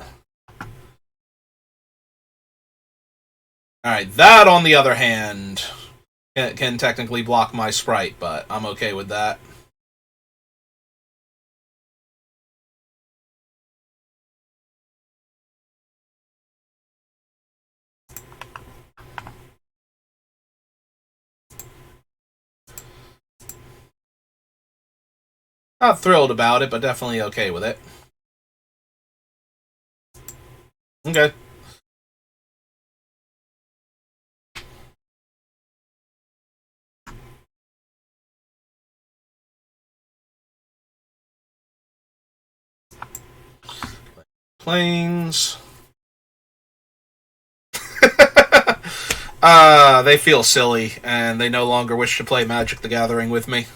Alright, that, on the other hand, can technically block my Sprite, but I'm okay with that. Not thrilled about it, but definitely okay with it. Okay. Planes. They feel silly, and they no longer wish to play Magic the Gathering with me.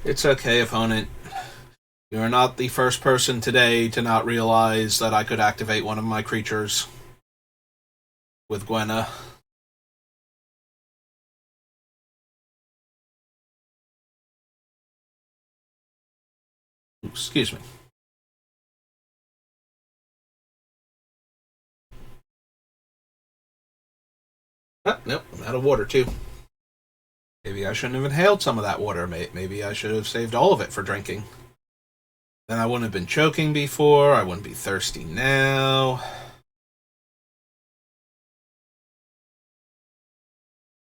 It's okay, opponent. You are not the first person today to not realize that I could activate one of my creatures with Gwenna. Excuse me. Oh, nope, I'm out of water too. Maybe I shouldn't have inhaled some of that water. Maybe I should have saved all of it for drinking. Then I wouldn't have been choking before. I wouldn't be thirsty now.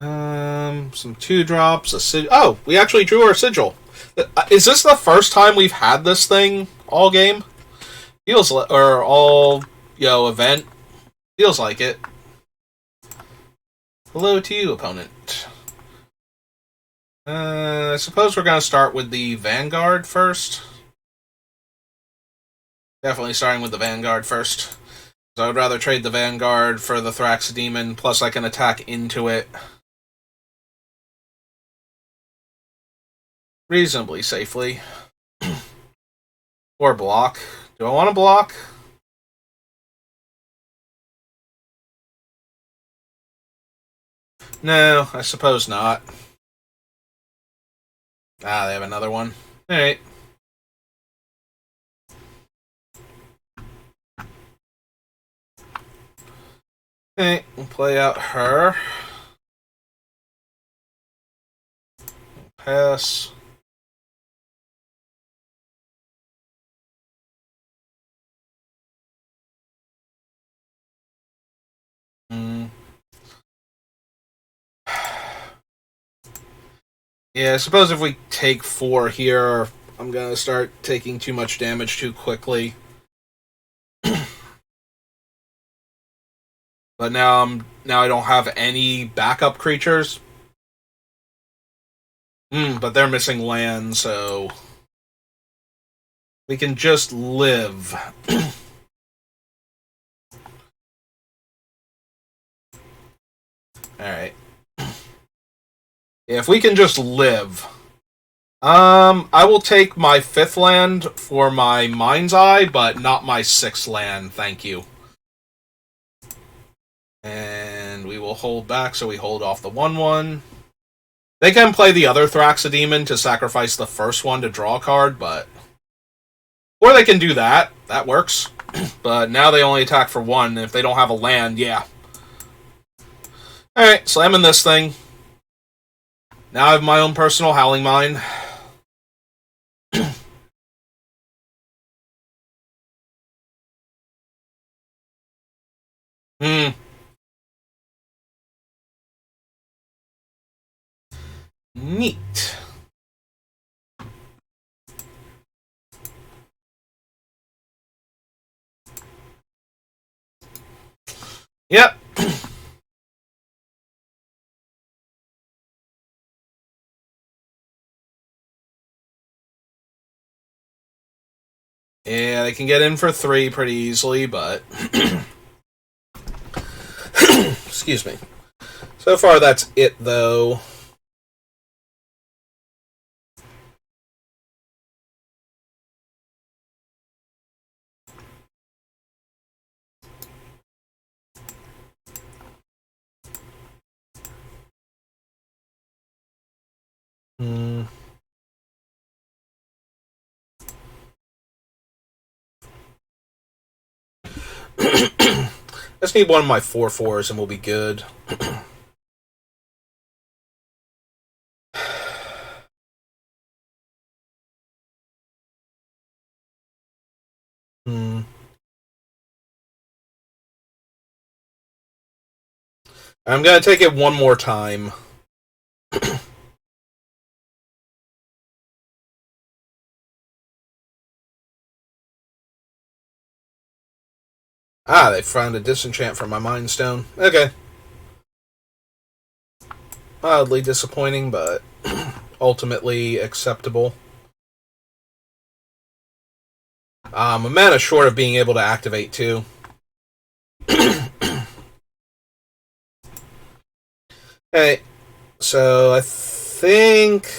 Some 2-drops. Oh, we actually drew our sigil. Is this the first time we've had this thing all game? Feels like, or all, event. Feels like it. Hello to you, opponent. I suppose we're going to start with the Vanguard first. Definitely starting with the Vanguard first. So I would rather trade the Vanguard for the Thrax Demon, plus I can attack into it reasonably safely. Or block. Do I want to block? No, I suppose not. Ah, they have another one. Alright. Okay, we'll play out her. Pass. Yeah, I suppose if we take 4 here, I'm gonna start taking too much damage too quickly. But now I don't have any backup creatures. But they're missing land, so we can just live. Alright. If we can just live. I will take my 5th land for my Mind's Eye, but not my 6th land, thank you. And we will hold back, so we hold off the 1/1. They can play the other Thraxodemon to sacrifice the first one to draw a card, but... Or they can do that. That works. But now they only attack for 1, and if they don't have a land, yeah. Alright, slamming this thing. Now I have my own personal Howling Mine. Neat. Yep. Yeah, they can get in for 3 pretty easily, but... Excuse me. So far, that's it, though. Hmm. Just need one of my 4/4s and we'll be good. Hmm. I'm gonna take it one more time. Ah, they found a disenchant from my Mind Stone. Okay. Mildly disappointing, but ultimately acceptable. I'm a mana short of being able to activate too. Hey, so I think...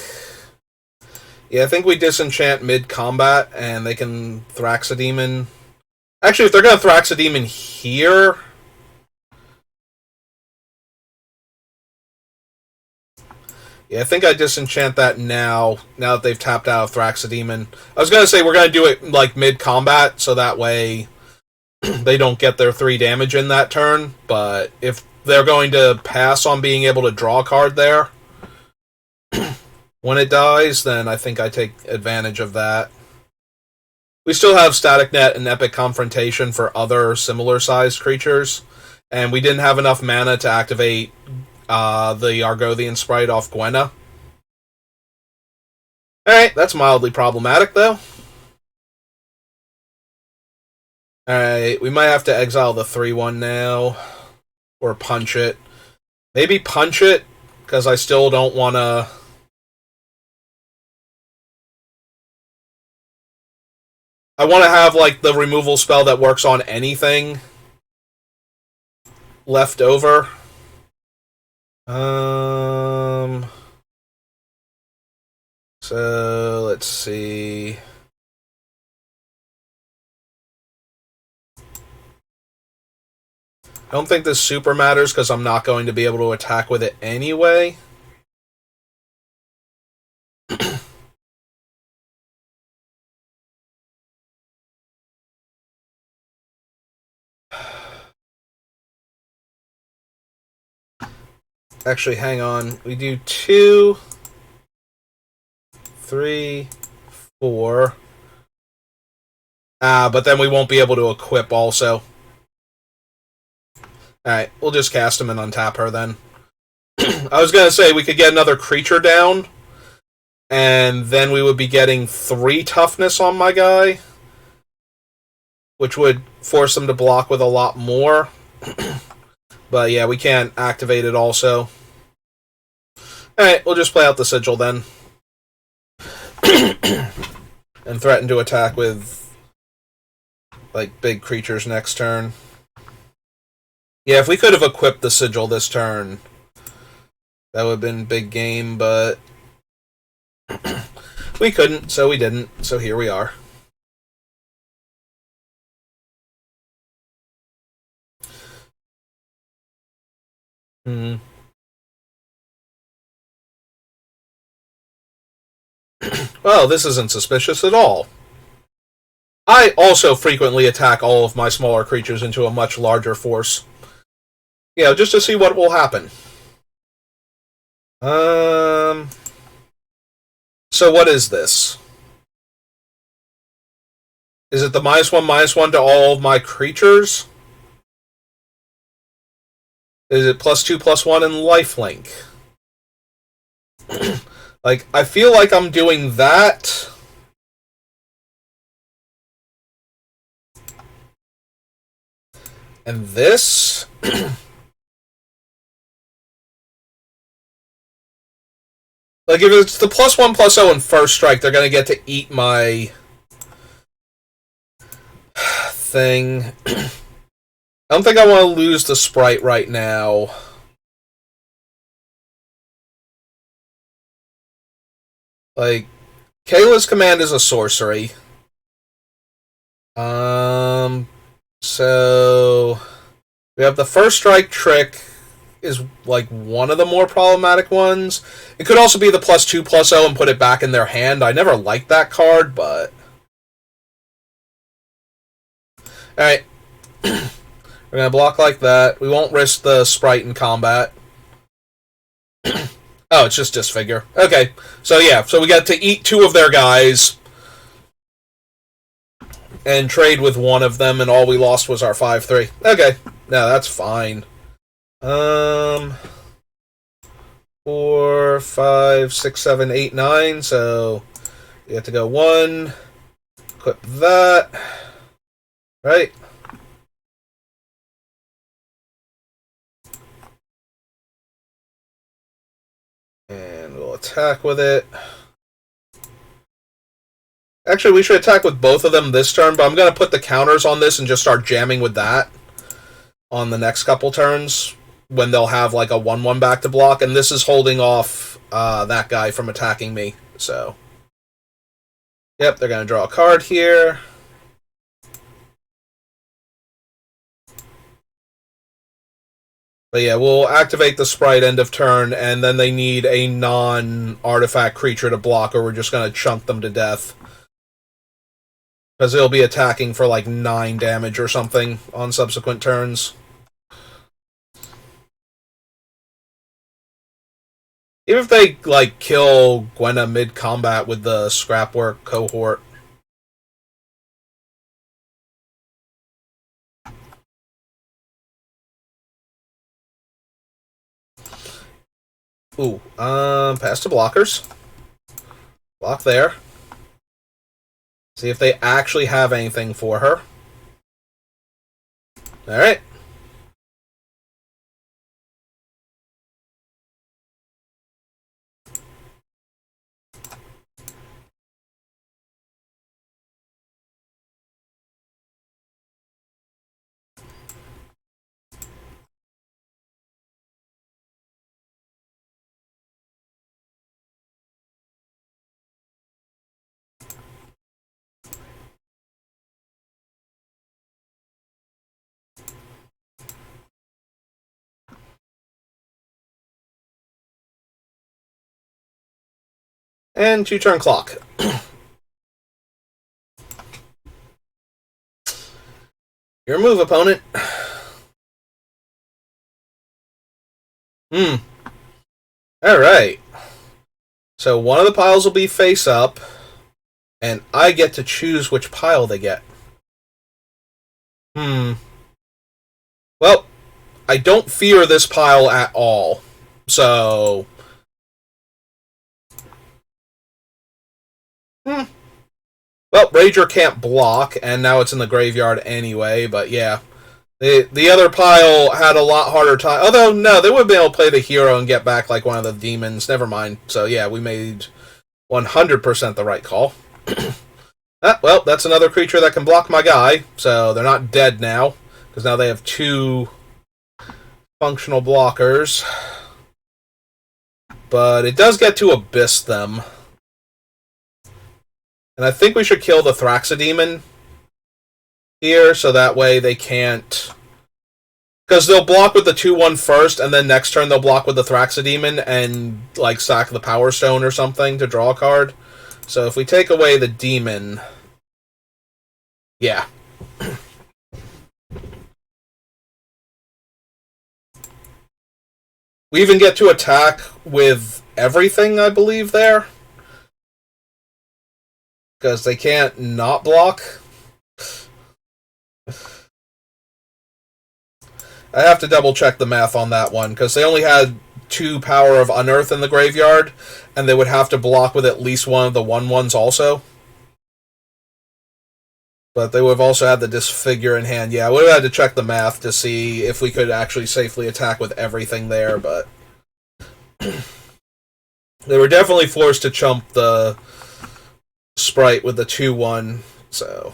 Yeah, I think we disenchant mid-combat, and they can Thraxodemon... Actually, if they're going to Thraxodemon here... Yeah, I think I disenchant that now that they've tapped out of Thraxodemon. I was going to say we're going to do it, like, mid-combat, so that way they don't get their 3 damage in that turn, but if they're going to pass on being able to draw a card there when it dies, then I think I take advantage of that. We still have Static Net and Epic Confrontation for other similar-sized creatures, and we didn't have enough mana to activate the Argothian Sprite off Gwenna. Alright, that's mildly problematic, though. Alright, we might have to exile the 3/1 now. Or punch it. Maybe punch it, because I still don't want to... I want to have, like, the removal spell that works on anything left over. So, let's see... I don't think this super matters, because I'm not going to be able to attack with it anyway. Actually, hang on. We do 2, 3, 4. But then we won't be able to equip also. Alright, we'll just cast him and untap her then. I was going to say we could get another creature down, and then we would be getting 3 toughness on my guy, which would force him to block with a lot more. But yeah, we can't activate it also. Alright, we'll just play out the Sigil then. And threaten to attack with, like, big creatures next turn. Yeah, if we could have equipped the Sigil this turn, that would have been big game, but we couldn't, so we didn't. So here we are. Well, this isn't suspicious at all. I also frequently attack all of my smaller creatures into a much larger force. Yeah, just to see what will happen. So what is this? Is it the -1/-1 to all of my creatures? Is it +2/+1 and lifelink? Like, I feel like I'm doing that. And this. Like, if it's the +1/+0 in first strike, they're going to get to eat my thing. I don't think I want to lose the sprite right now. Like, Kayla's command is a sorcery. So we have the first strike trick is like one of the more problematic ones. It could also be the +2/+0 and put it back in their hand. I never liked that card, but alright. We're gonna block like that. We won't risk the sprite in combat. Oh, it's just disfigure. Okay. So yeah, so we got to eat 2 of their guys and trade with one of them, and all we lost was our 5/3. Okay. No, that's fine. 4, 5, 6, 7, 8, 9. So you have to go 1. Equip that. Right. And we'll attack with it. Actually, we should attack with both of them this turn, but I'm going to put the counters on this and just start jamming with that on the next couple turns when they'll have like a 1/1 back to block, and this is holding off that guy from attacking me. So, yep, they're going to draw a card here. But yeah, we'll activate the sprite end of turn, and then they need a non-artifact creature to block, or we're just going to chunk them to death. Because they'll be attacking for like 9 damage or something on subsequent turns. Even if they like kill Gwenna mid-combat with the Scrapwork cohort. Ooh, pass to blockers. Block there. See if they actually have anything for her. Alright. And 2-turn clock. Your move, opponent. Alright. So one of the piles will be face up, and I get to choose which pile they get. Well, I don't fear this pile at all. So... Well, Rager can't block, and now it's in the graveyard anyway, but yeah. The other pile had a lot harder time. Although, no, they would have been able to play the hero and get back like one of the demons. Never mind. So yeah, we made 100% the right call. Well, that's another creature that can block my guy, so they're not dead now, because now they have 2 functional blockers. But it does get to Abyss them. And I think we should kill the Thraxodemon here, so that way they can't... Because they'll block with the 2/1 first, and then next turn they'll block with the Thraxodemon and, like, sack the Power Stone or something to draw a card. So if we take away the demon... Yeah. We even get to attack with everything, I believe, there. Because they can't not block. I have to double check the math on that one, because they only had 2 Power of Unearth in the graveyard, and they would have to block with at least one of the 1/1s also. But they would have also had the Disfigure in hand. Yeah, I would have had to check the math to see if we could actually safely attack with everything there, but... They were definitely forced to chump the sprite with the 2/1, so...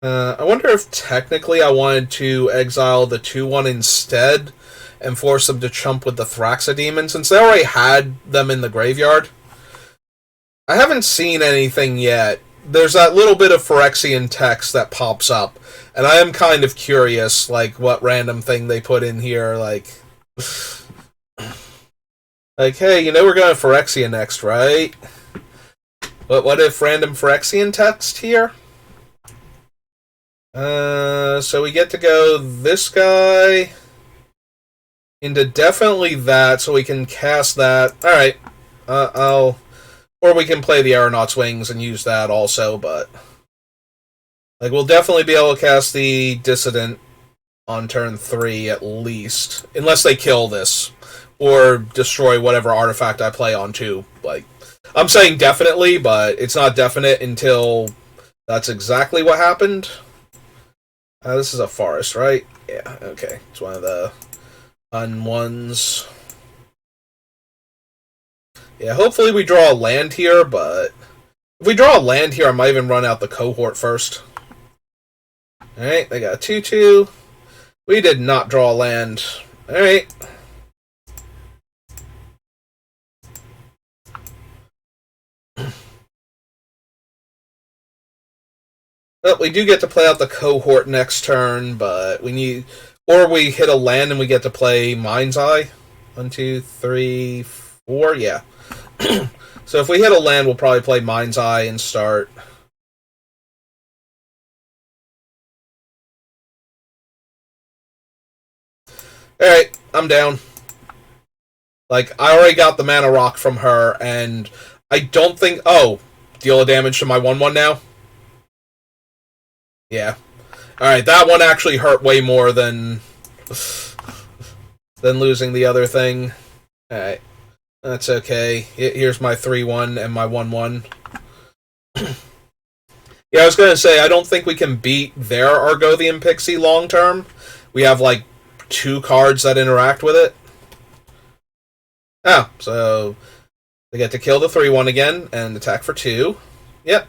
I wonder if technically I wanted to exile the 2-1 instead and force them to chump with the Thraxodemon, since they already had them in the graveyard. I haven't seen anything yet. There's that little bit of Phyrexian text that pops up, and I am kind of curious, like, what random thing they put in here, like, hey, you know we're going to Phyrexia next, right? But what if random Phyrexian text here? So we get to go this guy into definitely that, so we can cast that. Alright, or we can play the Aeronaut's Wings and use that also, but like we'll definitely be able to cast the Dissident on turn 3 at least, unless they kill this or destroy whatever artifact I play on 2. Like, I'm saying definitely, but it's not definite until that's exactly what happened. This is a forest, right? Yeah, okay. It's one of the ones. Yeah, hopefully we draw a land here, but if we draw a land here, I might even run out the cohort first. Alright, they got a 2-2. We did not draw a land. Alright. Well, we do get to play out the cohort next turn, but we need... Or we hit a land and we get to play Mind's Eye. 1, 2, 3, 4, yeah. So if we hit a land, we'll probably play Mind's Eye and start. Alright, I'm down. Like, I already got the mana rock from her, and I don't think... Oh, deal a damage to my 1-1 now? Yeah. Alright, that one actually hurt way more than losing the other thing. Alright. That's okay. Here's my 3-1 and my 1-1. Yeah, I was going to say, I don't think we can beat their Argothian Pixie long term. We have, like, 2 cards that interact with it. Oh, so they get to kill the 3-1 again and attack for 2. Yep.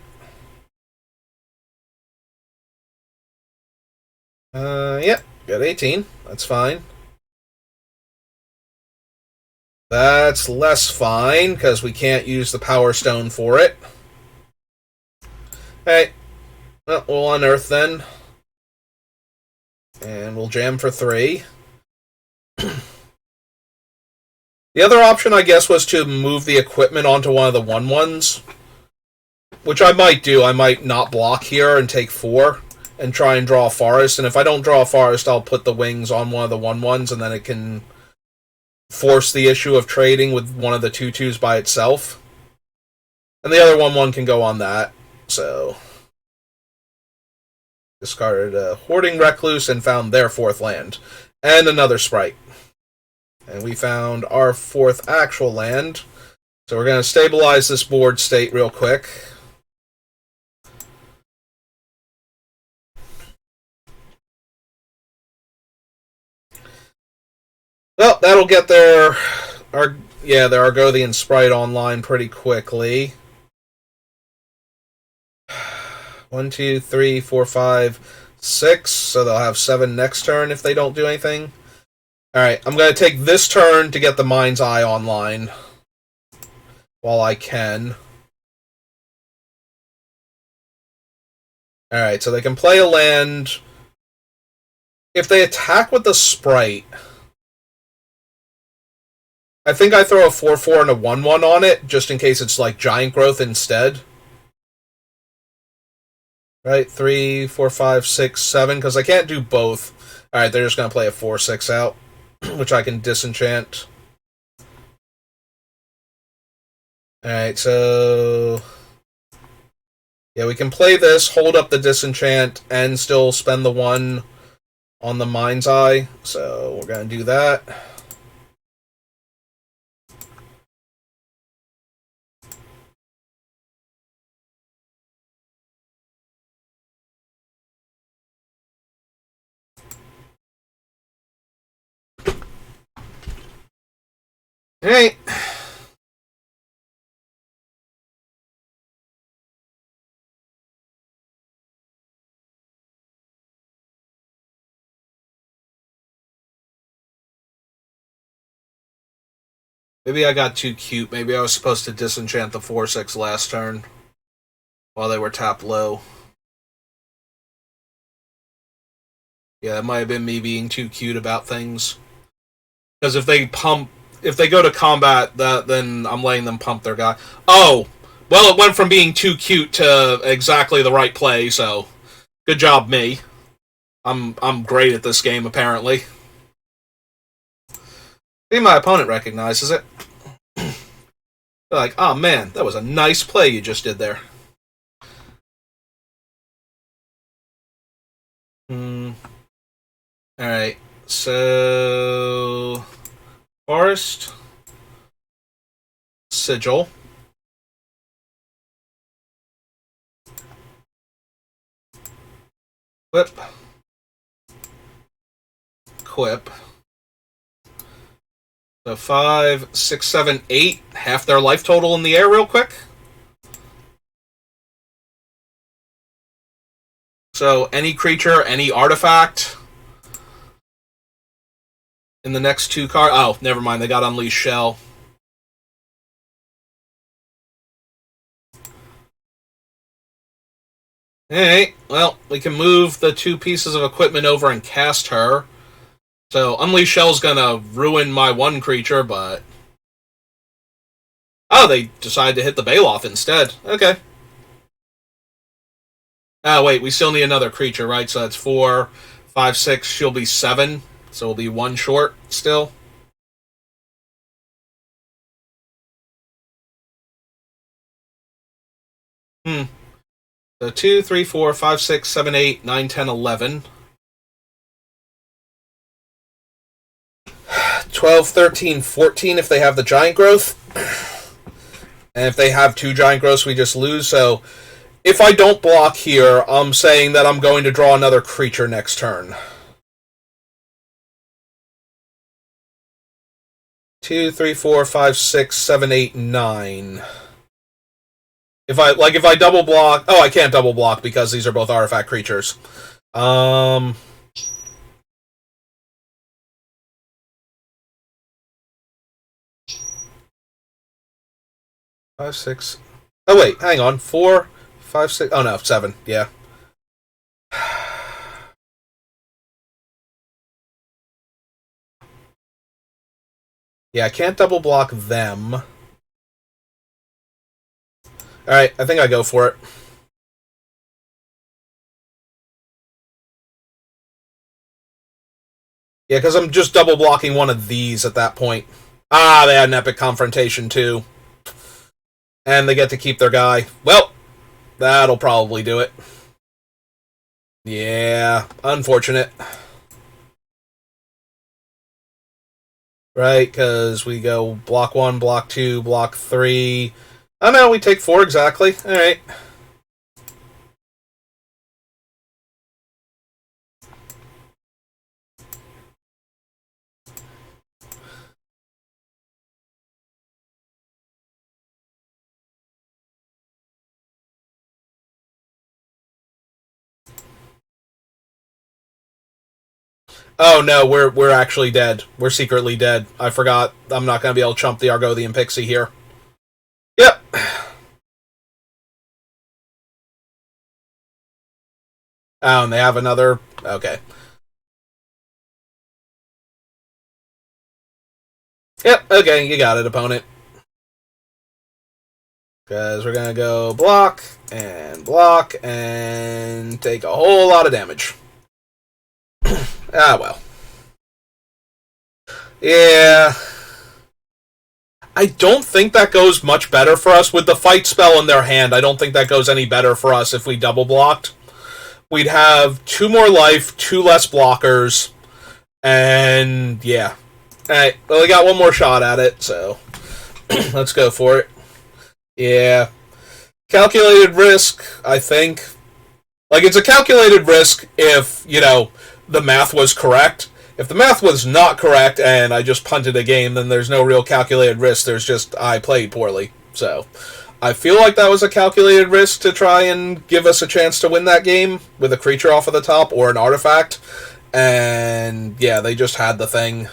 Yep. Got 18. That's fine. That's less fine, because we can't use the Power Stone for it. Hey. Well, we'll unearth then. And we'll jam for 3. The other option, I guess, was to move the equipment onto one of the 1-1s. Which I might do. I might not block here and take 4. And try and draw a forest. And if I don't draw a forest, I'll put the wings on one of the 1-1s, and then it can force the issue of trading with one of the 2-2s by itself. And the other 1-1 can go on that. So discarded a Hoarding Recluse and found their 4th land. And another Sprite. And we found our 4th actual land. So we're going to stabilize this board state real quick. Well, that'll get their Argothian Sprite online pretty quickly. 1, 2, 3, 4, 5, 6. So they'll have 7 next turn if they don't do anything. Alright, I'm going to take this turn to get the Mind's Eye online. While I can. Alright, so they can play a land. If they attack with the Sprite, I think I throw a 4-4 and a 1-1 on it, just in case it's like Giant Growth instead. Right, 3, 4, 5, 6, 7, because I can't do both. Alright, they're just going to play a 4-6 out, which I can disenchant. Alright, so... Yeah, we can play this, hold up the disenchant, and still spend the 1 on the Mind's Eye. So we're going to do that. Alright. Maybe I got too cute. Maybe I was supposed to disenchant the 4/6 last turn while they were tapped low. Yeah, that might have been me being too cute about things. Because if they go to combat, then I'm letting them pump their guy. Oh, well, it went from being too cute to exactly the right play. So, good job, me. I'm great at this game, apparently. See, my opponent recognizes it. They're like, oh man, that was a nice play you just did there. Alright, so... Forest. Sigil. Whip. Quip. So 5, 6, 7, 8. Half their life total in the air real quick. So any creature, any artifact in the next 2 cards. Oh, never mind. They got Unleashed Shell. Alright, well, we can move the 2 pieces of equipment over and cast her. So Unleashed Shell's gonna ruin my 1 creature, but... Oh, they decided to hit the Baloth instead. Okay. Oh, wait, we still need another creature, right? So that's 4, 5, 6. She'll be 7. So we'll be 1 short still. So 2, 3, 4, 5, 6, 7, 8, 9, 10, 11. 12, 13, 14 if they have the giant growth. And if they have 2 giant growths, we just lose. So if I don't block here, I'm saying that I'm going to draw another creature next turn. 2, 3, 4, 5, 6, 7, 8, 9. If I double block... Oh, I can't double block because these are both artifact creatures. 5, 6... Oh, wait, hang on. 4, 5, 6... Oh, no, 7, yeah. Yeah, I can't double block them. Alright, I think I go for it. Yeah, because I'm just double blocking one of these at that point. Ah, they had an epic confrontation too. And they get to keep their guy. Well, that'll probably do it. Yeah, unfortunate. Right, because we go block 1, block 2, block 3. Oh no, we take 4 exactly. Alright. Oh no, we're actually dead. We're secretly dead. I forgot. I'm not going to be able to chump the Argothian Pixie here. Yep. Oh, and they have another... Okay. Yep, okay, you got it, opponent. Because we're going to go block, and take a whole lot of damage. Ah, well. Yeah. I don't think that goes much better for us. With the fight spell in their hand, I don't think that goes any better for us if we double blocked. We'd have 2 more life, 2 less blockers, and yeah. Alright, well, we got 1 more shot at it, so let's go for it. Yeah. Calculated risk, I think. Like, it's a calculated risk if, you know, the math was correct. If the math was not correct and I just punted a game, then there's no real calculated risk. There's just I played poorly. So I feel like that was a calculated risk to try and give us a chance to win that game with a creature off of the top or an artifact. And yeah, they just had the thing.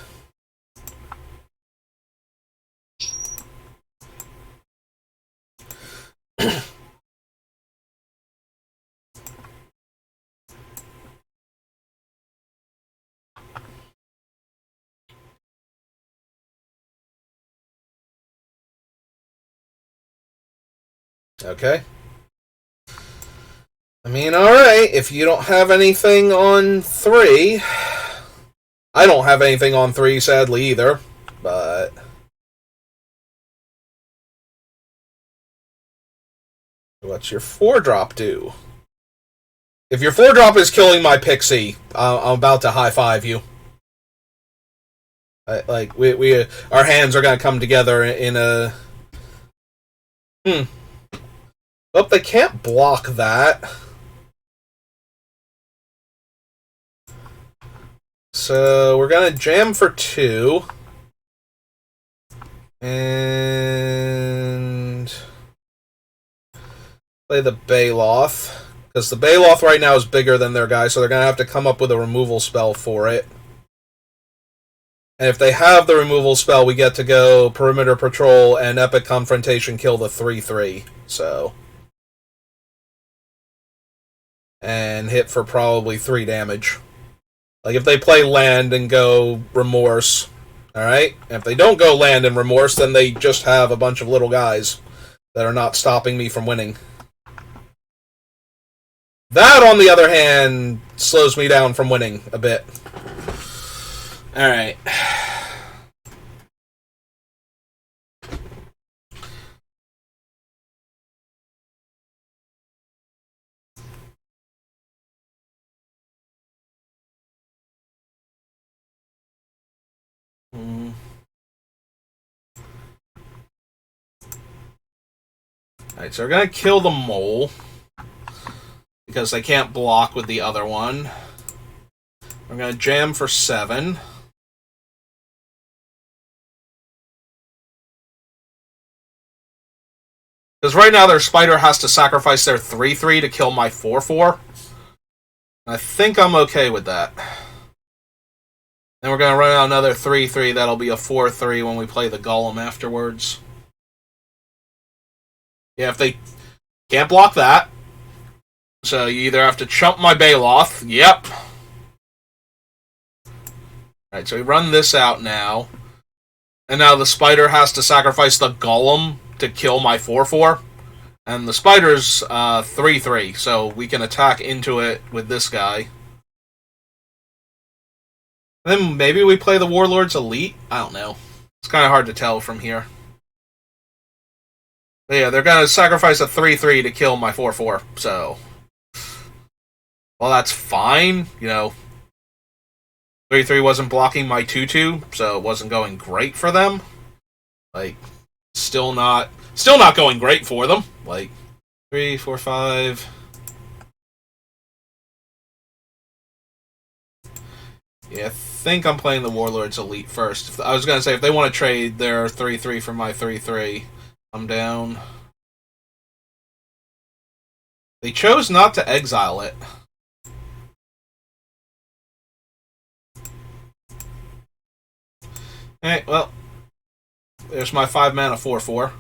Okay. I mean, alright, if you don't have anything on 3... I don't have anything on 3, sadly, either. But... what's your 4-drop do? If your 4-drop is killing my Pixie, I'm about to high-five you. Like, we our hands are gonna come together in a... Oh, they can't block that. So, we're gonna jam for 2. And... play the Baloth. Because the Baloth right now is bigger than their guy, so they're gonna have to come up with a removal spell for it. And if they have the removal spell, we get to go Perimeter Patrol and Epic Confrontation kill the 3/3. So... and hit for probably 3 damage. Like, if they play Land and go Remorse, alright? And if they don't go Land and Remorse, then they just have a bunch of little guys that are not stopping me from winning. That, on the other hand, slows me down from winning a bit. Alright. Alright, so we're gonna kill the mole. Because they can't block with the other one. We're gonna jam for 7. Because right now their spider has to sacrifice their 3/3 to kill my 4/4. I think I'm okay with that. Then we're gonna run out another 3/3, that'll be a 4/3 when we play the golem afterwards. Yeah, if they can't block that, so you either have to chump my Baloth. Yep. Alright, so we run this out now. And now the spider has to sacrifice the golem to kill my 4/4. And the spider's 3/3, so we can attack into it with this guy. And then maybe we play the Warlord's Elite? I don't know. It's kind of hard to tell from here. But yeah, they're going to sacrifice a 3/3 to kill my 4/4, so... well, that's fine, you know. 3/3 wasn't blocking my 2/2, so it wasn't going great for them. Like, still not going great for them. Like, 3, 4, 5... yeah, I think I'm playing the Warlord's Elite first. I was going to say, if they want to trade their 3/3 for my 3/3, I'm down. They chose not to exile it. Alright, well, there's my 5-mana 4/4.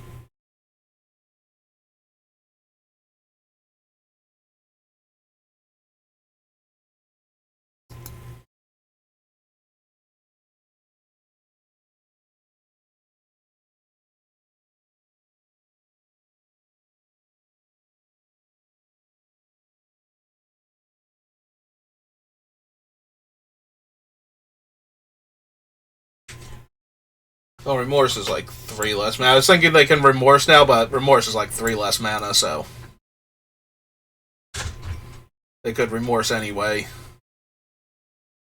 Well, Remorse is like 3 less mana. I was thinking they can Remorse now, but Remorse is like 3 less mana, so... they could Remorse anyway.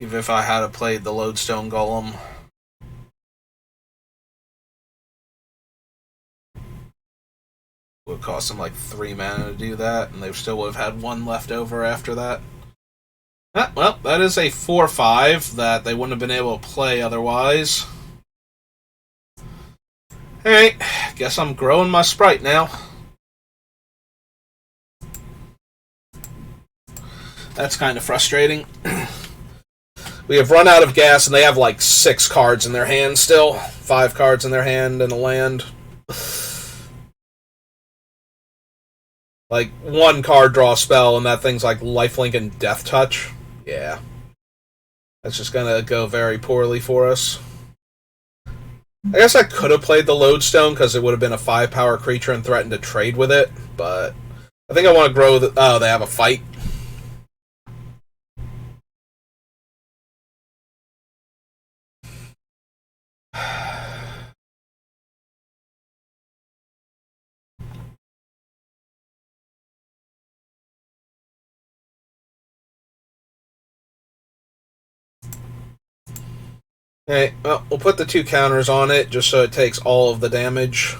Even if I had played the Lodestone Golem. It would cost them like 3 mana to do that, and they still would have had 1 left over after that. Ah, well, that is a 4/5 that they wouldn't have been able to play otherwise. Alright, guess I'm growing my sprite now. That's kind of frustrating. We have run out of gas and they have like 6 cards in their hand still. 5 cards in their hand and a land. Like, 1 card draw spell and that thing's like lifelink and death touch. Yeah. That's just gonna go very poorly for us. I guess I could have played the Lodestone because it would have been a 5-power creature and threatened to trade with it, but I think I want to grow the... Oh, they have a fight. Okay, well, we'll put the 2 counters on it just so it takes all of the damage.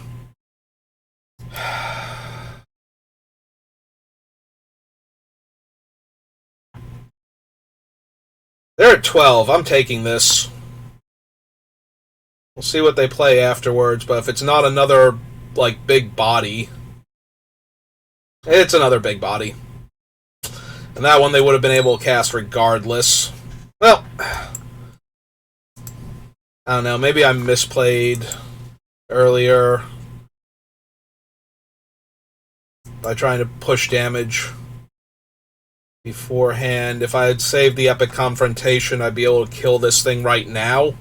They're at 12. I'm taking this. We'll see what they play afterwards, but if it's not another, like, big body... It's another big body. And that one they would have been able to cast regardless. Well... I don't know, maybe I misplayed earlier by trying to push damage beforehand. If I had saved the Epic Confrontation, I'd be able to kill this thing right now.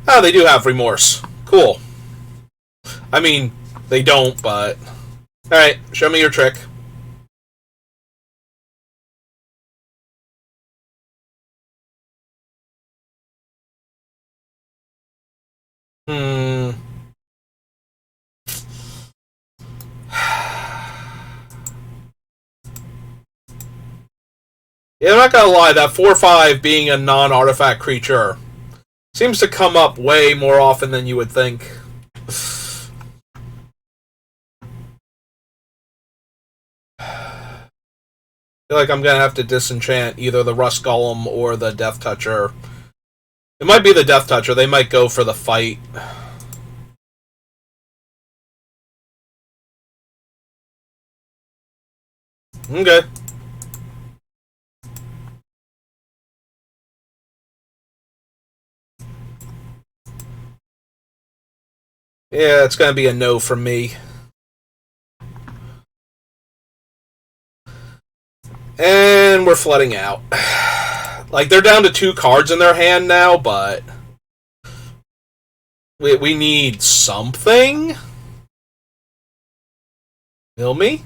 Oh, they do have Remorse. Cool. I mean, they don't, but... Alright, show me your trick. Yeah, I'm not gonna lie, that 4/5 being a non-artifact creature seems to come up way more often than you would think. I feel like I'm gonna have to disenchant either the Rust Golem or the Death Toucher. It might be the Death Toucher, they might go for the fight. Okay. Yeah, it's gonna be a no from me. And we're flooding out. Like, they're down to 2 cards in their hand now, but... We need something? Mill me?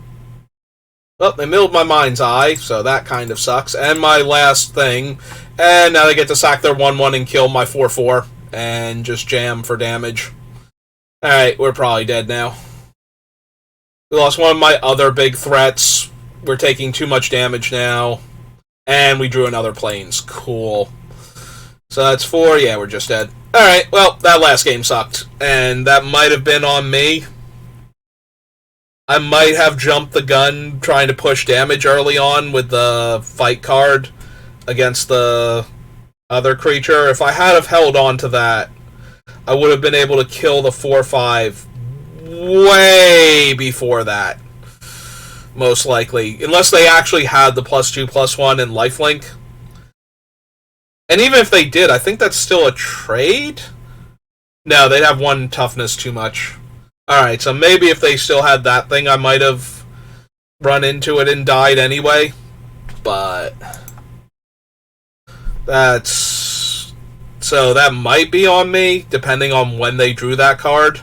Well, they milled my Mind's Eye, so that kind of sucks. And my last thing. And now they get to sack their 1/1 and kill my 4/4. And just jam for damage. Alright, we're probably dead now. We lost one of my other big threats. We're taking too much damage now. And we drew another Plains. Cool. So that's 4. Yeah, we're just dead. Alright, well, that last game sucked. And that might have been on me. I might have jumped the gun trying to push damage early on with the fight card against the other creature. If I had have held on to that, I would have been able to kill the 4/5 way before that. Most likely. Unless they actually had the +2/+1 and lifelink. And even if they did, I think that's still a trade? No, they'd have 1 toughness too much. Alright, so maybe if they still had that thing, I might have run into it and died anyway. But... that's... so that might be on me, depending on when they drew that card.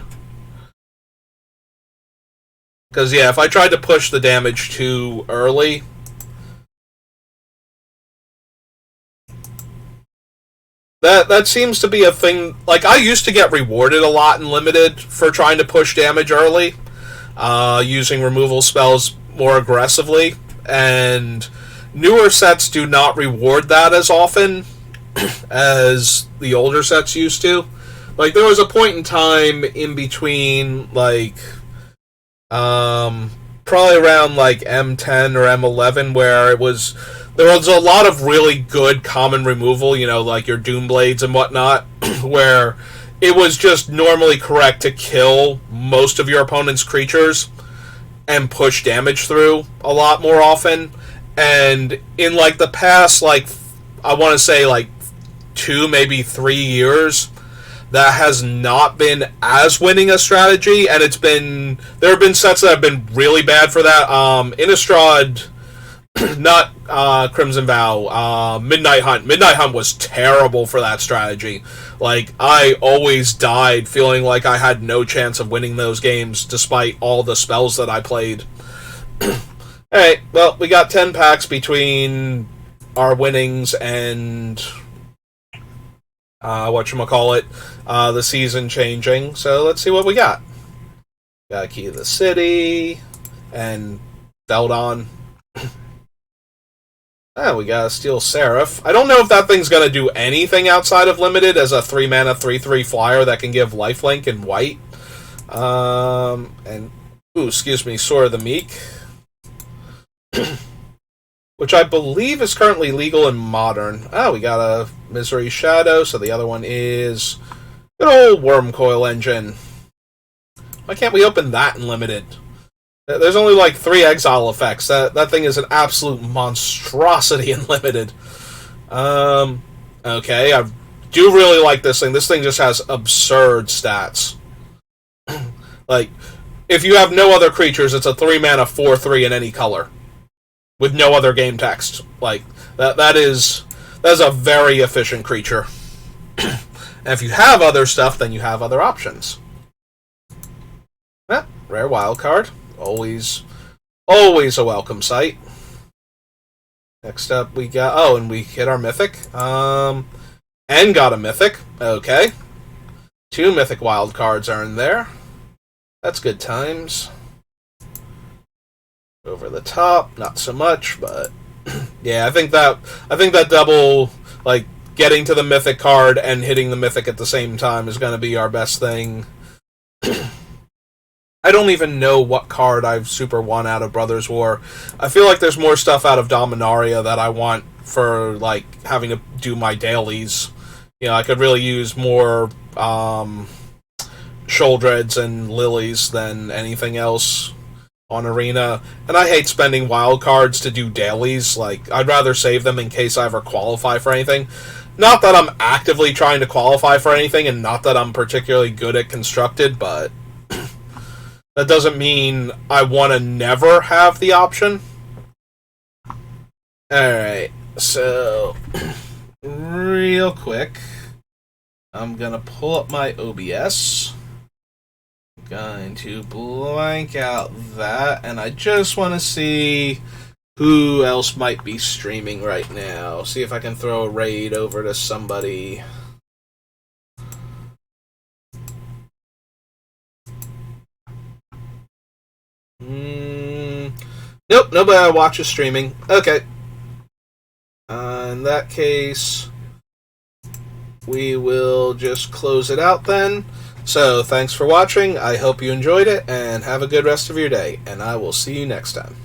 Because, yeah, if I tried to push the damage too early... That seems to be a thing... Like, I used to get rewarded a lot in Limited for trying to push damage early. Using removal spells more aggressively. And newer sets do not reward that as often as the older sets used to. Like, there was a point in time in between, like... probably around, like, M10 or M11 where it was... There was a lot of really good common removal, you know, like your Doomblades and whatnot, where it was just normally correct to kill most of your opponent's creatures and push damage through a lot more often. And in, like, the past, like, I want to say, like, 2, maybe 3 years, that has not been as winning a strategy, and it's been... There have been sets that have been really bad for that. Innistrad... Not Crimson Vow. Midnight Hunt. Midnight Hunt was terrible for that strategy. Like, I always died feeling like I had no chance of winning those games despite all the spells that I played. Alright, well, we got 10 packs between our winnings and whatchamacallit, the season changing. So let's see what we got. Got a Key to the City and Beldon. We got a Steel Seraph. I don't know if that thing's going to do anything outside of Limited as a 3-mana 3/3 flyer that can give lifelink in white. Sword of the Meek. Which I believe is currently legal in Modern. We got a Misery Shadow, so the other one is good old Wormcoil Engine. Why can't we open that in Limited? There's only like 3 exile effects. That thing is an absolute monstrosity in Limited. Okay, I do really like this thing. This thing just has absurd stats. Like, if you have no other creatures, it's a 3-mana 4/3 in any color. With no other game text. Like, that is a very efficient creature. And if you have other stuff, then you have other options. Rare wild card. Always a welcome sight. Next up we got... and we hit our mythic. And got a mythic. Okay. 2 mythic wild cards are in there. That's good times. Over the top, not so much, but... yeah, I think that double, like, getting to the mythic card and hitting the mythic at the same time is going to be our best thing. I don't even know what card I've super won out of Brothers War. I feel like there's more stuff out of Dominaria that I want for, like, having to do my dailies. You know, I could really use more Sholdreds and Lilies than anything else on Arena. And I hate spending wild cards to do dailies. Like, I'd rather save them in case I ever qualify for anything. Not that I'm actively trying to qualify for anything, and not that I'm particularly good at Constructed, but... that doesn't mean I want to never have the option. Alright, so real quick, I'm going to pull up my OBS. I'm going to blank out that, and I just want to see who else might be streaming right now. See if I can throw a raid over to somebody. Nope, nobody watches streaming. Okay. In that case, we will just close it out then. So, thanks for watching. I hope you enjoyed it, and have a good rest of your day. And I will see you next time.